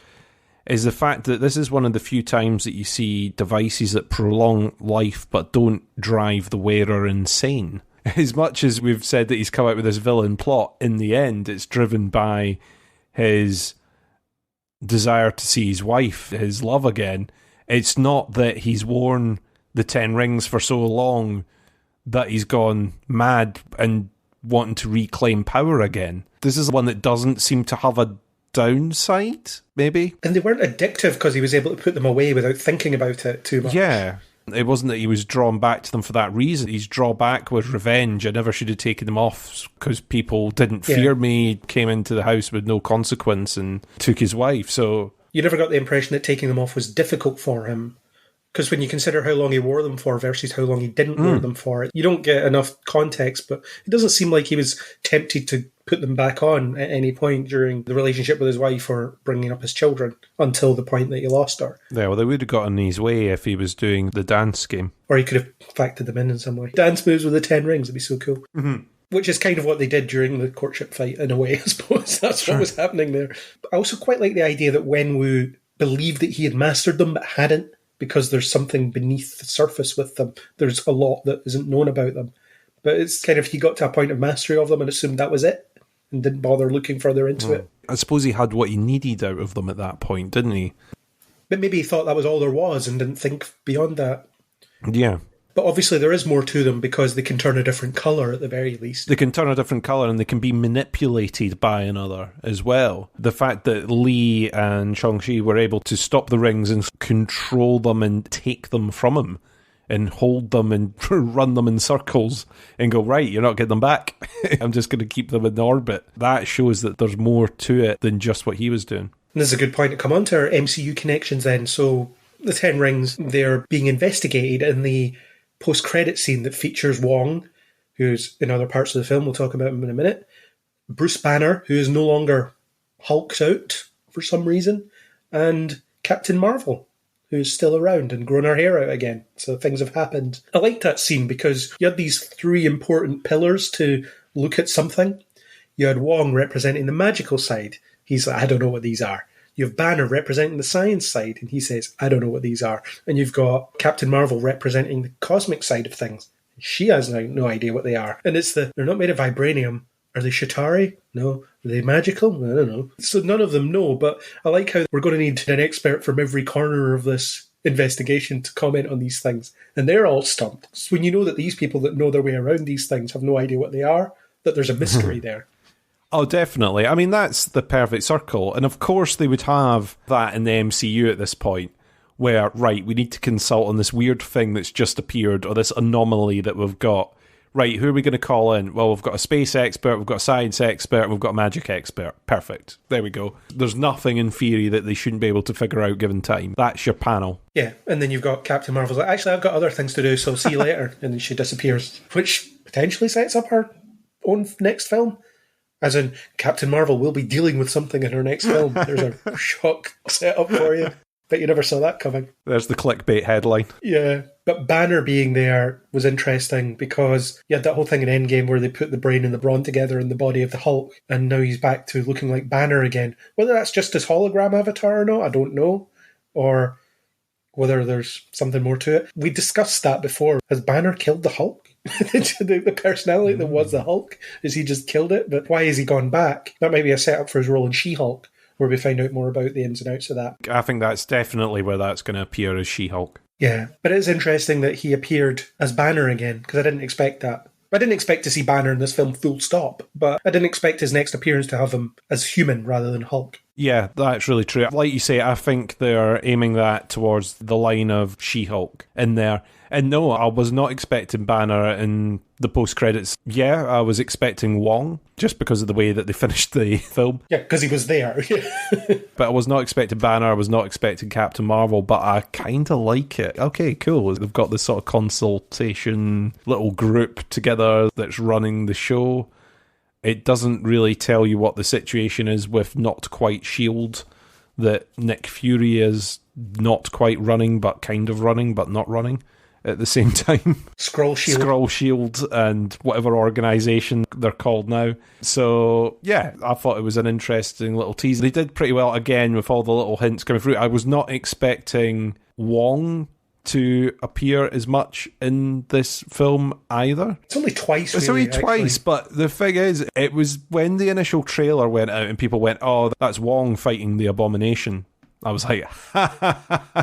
is the fact that this is one of the few times that you see devices that prolong life but don't drive the wearer insane. As much as we've said that he's come out with this villain plot, in the end it's driven by his desire to see his wife, his love again. It's not that he's worn the 10 rings for so long that he's gone mad and wanting to reclaim power again. This is one that doesn't seem to have a downside, maybe. And they weren't addictive because he was able to put them away without thinking about it too much. Yeah. It wasn't that he was drawn back to them for that reason. His drawback was revenge. I never should have taken them off because people didn't fear me, came into the house with no consequence and took his wife. So you never got the impression that taking them off was difficult for him. Because when you consider how long he wore them for versus how long he didn't wear them for, you don't get enough context, but it doesn't seem like he was tempted to put them back on at any point during the relationship with his wife or bringing up his children until the point that he lost her. Yeah, well, they would have gotten his way if he was doing the dance game. Or he could have factored them in some way. Dance moves with the 10 rings would be so cool. Mm-hmm. Which is kind of what they did during the courtship fight, in a way, I suppose. That's what was happening there. But I also quite like the idea that Wenwu believed that he had mastered them but hadn't, because there's something beneath the surface with them. There's a lot that isn't known about them. But it's kind of, he got to a point of mastery of them and assumed that was it and didn't bother looking further into it. I suppose he had what he needed out of them at that point, didn't he? But maybe he thought that was all there was and didn't think beyond that. Yeah. But obviously there is more to them because they can turn a different colour at the very least. They can turn a different colour and they can be manipulated by another as well. The fact that Li and Shang-Chi were able to stop the rings and control them and take them from him and hold them and run them in circles and go, right, you're not getting them back. I'm just going to keep them in orbit. That shows that there's more to it than just what he was doing. And this is a good point to come on to our MCU connections then. So the 10 rings, they're being investigated in the post-credit scene that features Wong, who's in other parts of the film, we'll talk about him in a minute, Bruce Banner, who is no longer hulked out for some reason, and Captain Marvel, who's still around and grown her hair out again. So things have happened. I liked that scene because you had these 3 important pillars to look at something. You had Wong representing the magical side. He's like, I don't know what these are. You have Banner representing the science side, and he says, I don't know what these are. And you've got Captain Marvel representing the cosmic side of things. She has no idea what they are. And it's they're not made of vibranium. Are they Shatari? No. Are they magical? I don't know. So none of them know, but I like how we're going to need an expert from every corner of this investigation to comment on these things. And they're all stumped. So when you know that these people that know their way around these things have no idea what they are, that there's a mystery there. Oh, definitely. I mean, that's the perfect circle. And of course they would have that in the MCU at this point, where, right, we need to consult on this weird thing that's just appeared, or this anomaly that we've got. Right, who are we going to call in? Well, we've got a space expert, we've got a science expert, and we've got a magic expert. Perfect. There we go. There's nothing in theory that they shouldn't be able to figure out given time. That's your panel. Yeah, and then you've got Captain Marvel's like, actually, I've got other things to do, so see you later. And then she disappears, which potentially sets up her own next film. As in, Captain Marvel will be dealing with something in her next film. There's a shock setup for you. Bet you never saw that coming. There's the clickbait headline. Yeah, but Banner being there was interesting because you had that whole thing in Endgame where they put the brain and the brawn together in the body of the Hulk, and now he's back to looking like Banner again. Whether that's just his hologram avatar or not, I don't know. Or whether there's something more to it. We discussed that before. Has Banner killed the Hulk? the personality that was the Hulk? Has he just killed it? But why has he gone back? That might be a setup for his role in She-Hulk, where we find out more about the ins and outs of that. I think that's definitely where that's going to appear as She-Hulk. Yeah, but it is interesting that he appeared as Banner again, because I didn't expect that. I didn't expect to see Banner in this film full stop, but I didn't expect his next appearance to have him as human rather than Hulk. Yeah, that's really true. Like you say, I think they're aiming that towards the line of She-Hulk in there. And no, I was not expecting Banner in the post-credits. Yeah, I was expecting Wong, just because of the way that they finished the film. Yeah, because he was there. But I was not expecting Banner, I was not expecting Captain Marvel, but I kind of like it. Okay, cool. They've got this sort of consultation little group together that's running the show. It doesn't really tell you what the situation is with not quite S.H.I.E.L.D., that Nick Fury is not quite running, but kind of running, but not running at the same time. Skrull Shield. Skrull Shield and whatever organisation they're called now. So, yeah, I thought it was an interesting little tease. They did pretty well, again, with all the little hints coming through. I was not expecting Wong to appear as much in this film either. It's only twice, It's really, only twice, actually. but the thing is, it was when the initial trailer went out and people went, oh, that's Wong fighting the Abomination. I was like,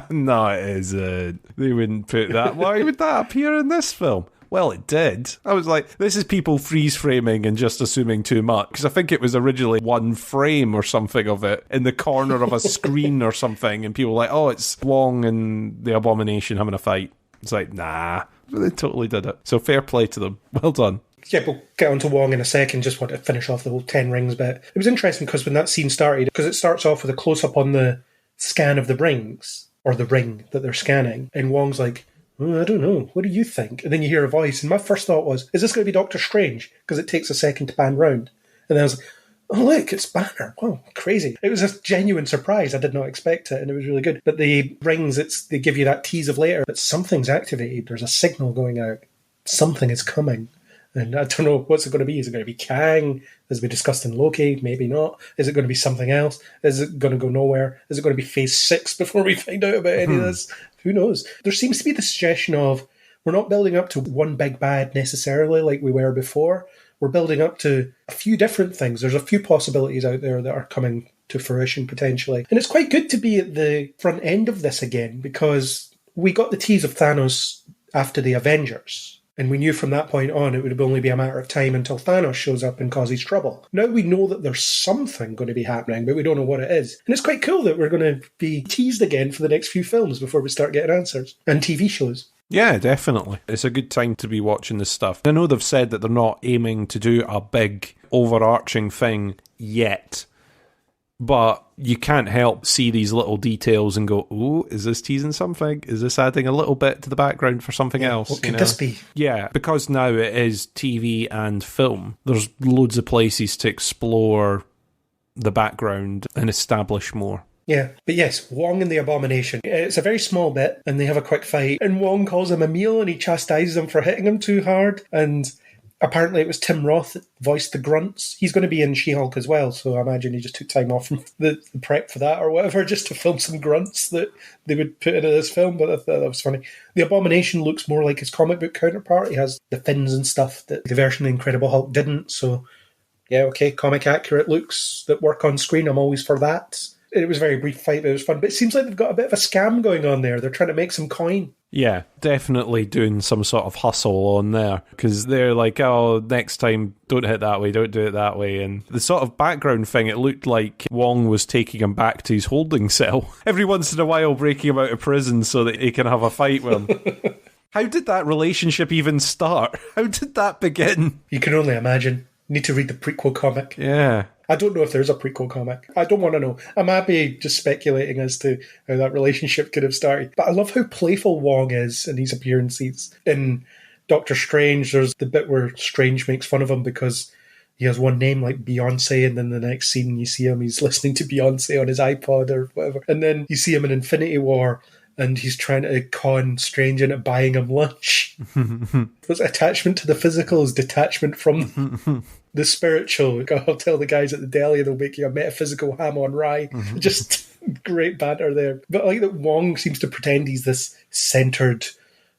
no, it isn't. They wouldn't put that. Why would that appear in this film? Well, it did. I was like, this is people freeze-framing and just assuming too much. Because I think it was originally one frame or something of it in the corner of a screen or something. And people were like, oh, it's Wong and the Abomination having a fight. It's like, nah. They totally did it. So fair play to them. Well done. Yeah, we'll get on to Wong in a second. Just want to finish off the whole 10 rings bit. It was interesting because when that scene started, because it starts off with a close-up on the scan of the rings, or the ring that they're scanning, and Wong's like, oh, I don't know, what do you think? And then you hear a voice, and my first thought was, is this going to be Doctor Strange? Because it takes a second to pan round. And then I was like, oh look, it's Banner. Wow, crazy. It was a genuine surprise. I did not expect it, and it was really good. But the rings, they give you that tease of later that something's activated. There's a signal going out. Something is coming. And I don't know what's it going to be. Is it going to be Kang, as we discussed in Loki? Maybe not. Is it going to be something else? Is it going to go nowhere? Is it going to be Phase 6 before we find out about any of this? Who knows? There seems to be the suggestion of we're not building up to one big bad necessarily like we were before. We're building up to a few different things. There's a few possibilities out there that are coming to fruition potentially. And it's quite good to be at the front end of this again, because we got the tease of Thanos after the Avengers. And we knew from that point on it would only be a matter of time until Thanos shows up and causes trouble. Now we know that there's something going to be happening, but we don't know what it is. And it's quite cool that we're going to be teased again for the next few films before we start getting answers. And TV shows. Yeah, definitely. It's a good time to be watching this stuff. I know they've said that they're not aiming to do a big, overarching thing yet. But you can't help see these little details and go, ooh, is this teasing something? Is this adding a little bit to the background for something else? What could this be? Yeah, because now it is TV and film. There's loads of places to explore the background and establish more. Yeah, but yes, Wong and the Abomination. It's a very small bit, and they have a quick fight, and Wong calls him a meal, and he chastises him for hitting him too hard, and apparently it was Tim Roth that voiced the grunts. He's going to be in She-Hulk as well, so I imagine he just took time off from the prep for that or whatever, just to film some grunts that they would put into this film, but I thought that was funny. The Abomination looks more like his comic book counterpart. He has the fins and stuff that the version of the Incredible Hulk didn't, so yeah, okay, comic accurate looks that work on screen, I'm always for that. It was a very brief fight, but it was fun. But it seems like they've got a bit of a scam going on there. They're trying to make some coin. Yeah, definitely doing some sort of hustle on there, because they're like, oh, next time, don't hit that way, don't do it that way. And the sort of background thing, it looked like Wong was taking him back to his holding cell, every once in a while breaking him out of prison so that he can have a fight with him. How did that relationship even start? How did that begin? You can only imagine. Need to read the prequel comic. Yeah. I don't know if there's a prequel comic. I don't want to know. I'm happy just speculating as to how that relationship could have started. But I love how playful Wong is in these appearances. In Doctor Strange, there's the bit where Strange makes fun of him because he has one name like Beyonce, and then the next scene you see him, he's listening to Beyonce on his iPod or whatever. And then you see him in Infinity War, and he's trying to con Strange into buying him lunch. His attachment to the physical is detachment from the spiritual. I'll tell the guys at the deli, they'll make you a metaphysical ham on rye. Just great banter there. But I like that Wong seems to pretend he's this centered,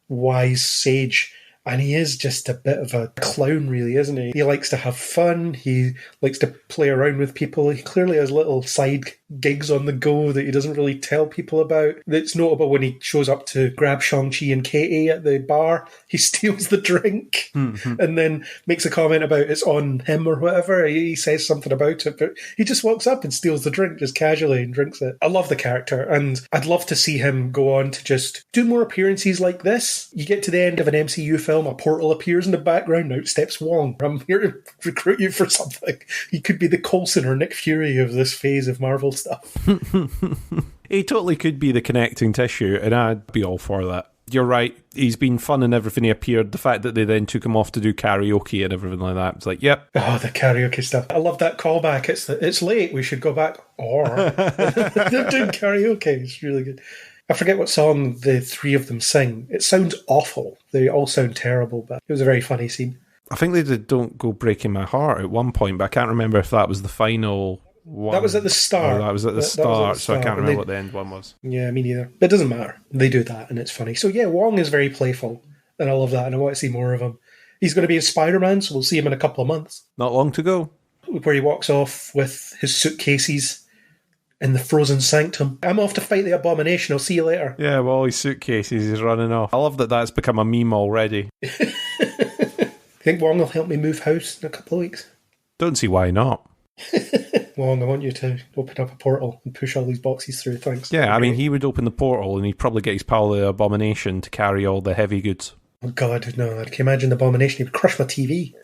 wise sage. And he is just a bit of a clown, really, isn't he? He likes to have fun. He likes to play around with people. He clearly has little side gigs on the go that he doesn't really tell people about. It's notable when he shows up to grab Shang-Chi and Katie at the bar. He steals the drink and then makes a comment about it's on him or whatever. He says something about it, but he just walks up and steals the drink just casually and drinks it. I love the character, and I'd love to see him go on to just do more appearances like this. You get to the end of an MCU film, a portal appears in the background, out steps Wong. I'm here to recruit you for something. He could be the Coulson or Nick Fury of this phase of Marvel stuff. He totally could be the connecting tissue, and I'd be all for that. You're right, he's been fun in everything he appeared. The fact that they then took him off to do karaoke and everything like that, it's like, yep. Oh, the karaoke stuff. I love that callback. It's late, we should go back. Or they're doing karaoke. It's really good. I forget what song the three of them sing. It sounds awful. They all sound terrible, but it was a very funny scene. I think they did Don't Go Breaking My Heart at one point, but I can't remember if that was the final one. That was at the start. That was at the start, so I can't remember what the end one was. Yeah, me neither. But it doesn't matter. They do that, and it's funny. So yeah, Wong is very playful, and I love that, and I want to see more of him. He's going to be a Spider-Man, so we'll see him in a couple of months. Not long to go. Where he walks off with his suitcases in the frozen sanctum. I'm off to fight the Abomination. I'll see you later. Yeah, well, his suitcases, he's running off. I love that that's become a meme already. Think Wong will help me move house in a couple of weeks? Don't see why not. Wong, I want you to open up a portal and push all these boxes through. Thanks. Yeah, I mean, he would open the portal and he'd probably get his pal the Abomination to carry all the heavy goods. Oh God, no. Can you imagine the Abomination? He would crush my TV.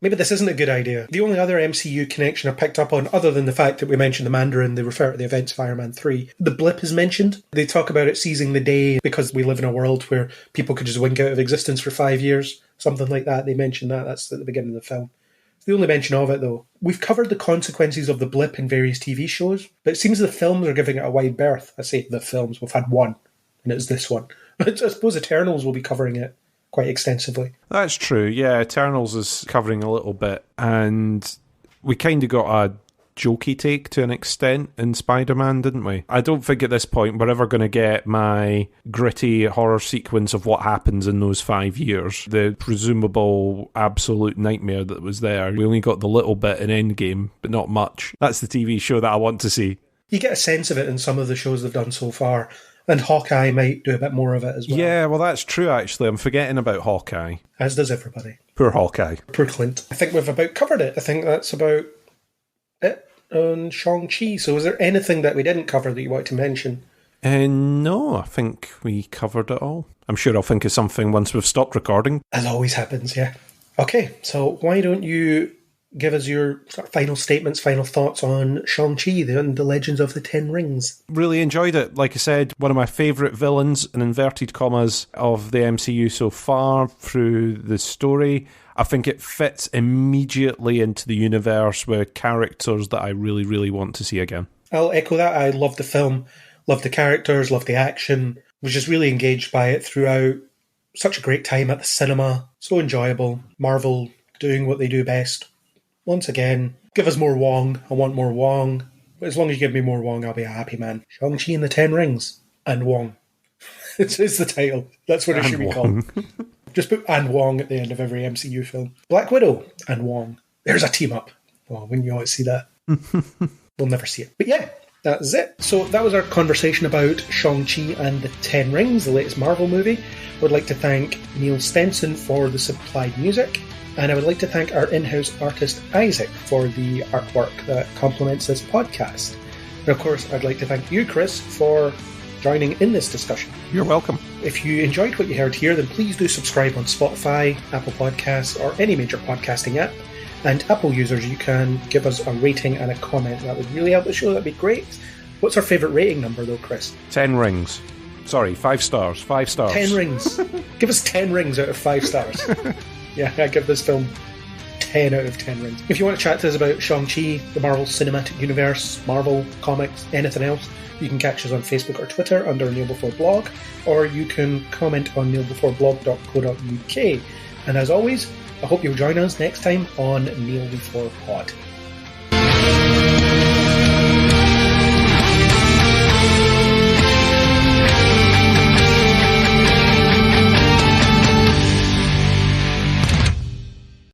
Maybe this isn't a good idea. The only other MCU connection I picked up on, other than the fact that we mentioned the Mandarin, they refer to the events of Iron Man 3. The blip is mentioned. They talk about it seizing the day because we live in a world where people could just wink out of existence for 5 years. Something like that. They mention that. That's at the beginning of the film. It's the only mention of it, though. We've covered the consequences of the blip in various TV shows, but it seems the films are giving it a wide berth. I say the films. We've had one, and it's this one. I suppose Eternals will be covering it quite extensively. That's true, yeah. Eternals is covering a little bit, and we kind of got a jokey take to an extent in Spider-Man, didn't we? I don't think at this point we're ever going to get my gritty horror sequence of what happens in those 5 years. The presumable absolute nightmare that was there. We only got the little bit in Endgame, but not much. That's the TV show that I want to see. You get a sense of it in some of the shows they've done so far. And Hawkeye might do a bit more of it as well. Yeah, well, that's true, actually. I'm forgetting about Hawkeye. As does everybody. Poor Hawkeye. Poor Clint. I think we've about covered it. I think that's about it on Shang-Chi. So is there anything that we didn't cover that you want to mention? No, I think we covered it all. I'm sure I'll think of something once we've stopped recording. As always happens, yeah. Okay, so why don't you give us your sort of final statements, final thoughts on Shang-Chi, the Legends of the Ten Rings. Really enjoyed it. Like I said, one of my favourite villains, in inverted commas, of the MCU so far through the story. I think it fits immediately into the universe with characters that I really, really want to see again. I'll echo that. I loved the film, loved the characters, loved the action, was just really engaged by it throughout. Such a great time at the cinema, so enjoyable. Marvel doing what they do best. Once again, give us more Wong. I want more Wong. As long as you give me more Wong, I'll be a happy man. Shang-Chi and the Ten Rings. And Wong. It's the title. That's what it should be called. Just put and Wong at the end of every MCU film. Black Widow and Wong. There's a team up. Well, wouldn't you always see that? We'll never see it. But yeah, that's it. So that was our conversation about Shang-Chi and the Ten Rings, the latest Marvel movie. I would like to thank Neil Stenson for the supplied music. And I would like to thank our in-house artist, Isaac, for the artwork that complements this podcast. And of course, I'd like to thank you, Chris, for joining in this discussion. You're welcome. If you enjoyed what you heard here, then please do subscribe on Spotify, Apple Podcasts, or any major podcasting app. And Apple users, you can give us a rating and a comment. That would really help the show. That'd be great. What's our favourite rating number, though, Chris? 10 rings. Sorry, 5 stars. 5 stars. 10 rings. Give us 10 rings out of 5 stars. Yeah, I give this film 10 out of 10 rings. If you want to chat to us about Shang-Chi, the Marvel Cinematic Universe, Marvel, comics, anything else, you can catch us on Facebook or Twitter under Kneel Before Blog, or you can comment on kneelbeforeblog.co.uk. And as always, I hope you'll join us next time on Kneel Before Pod.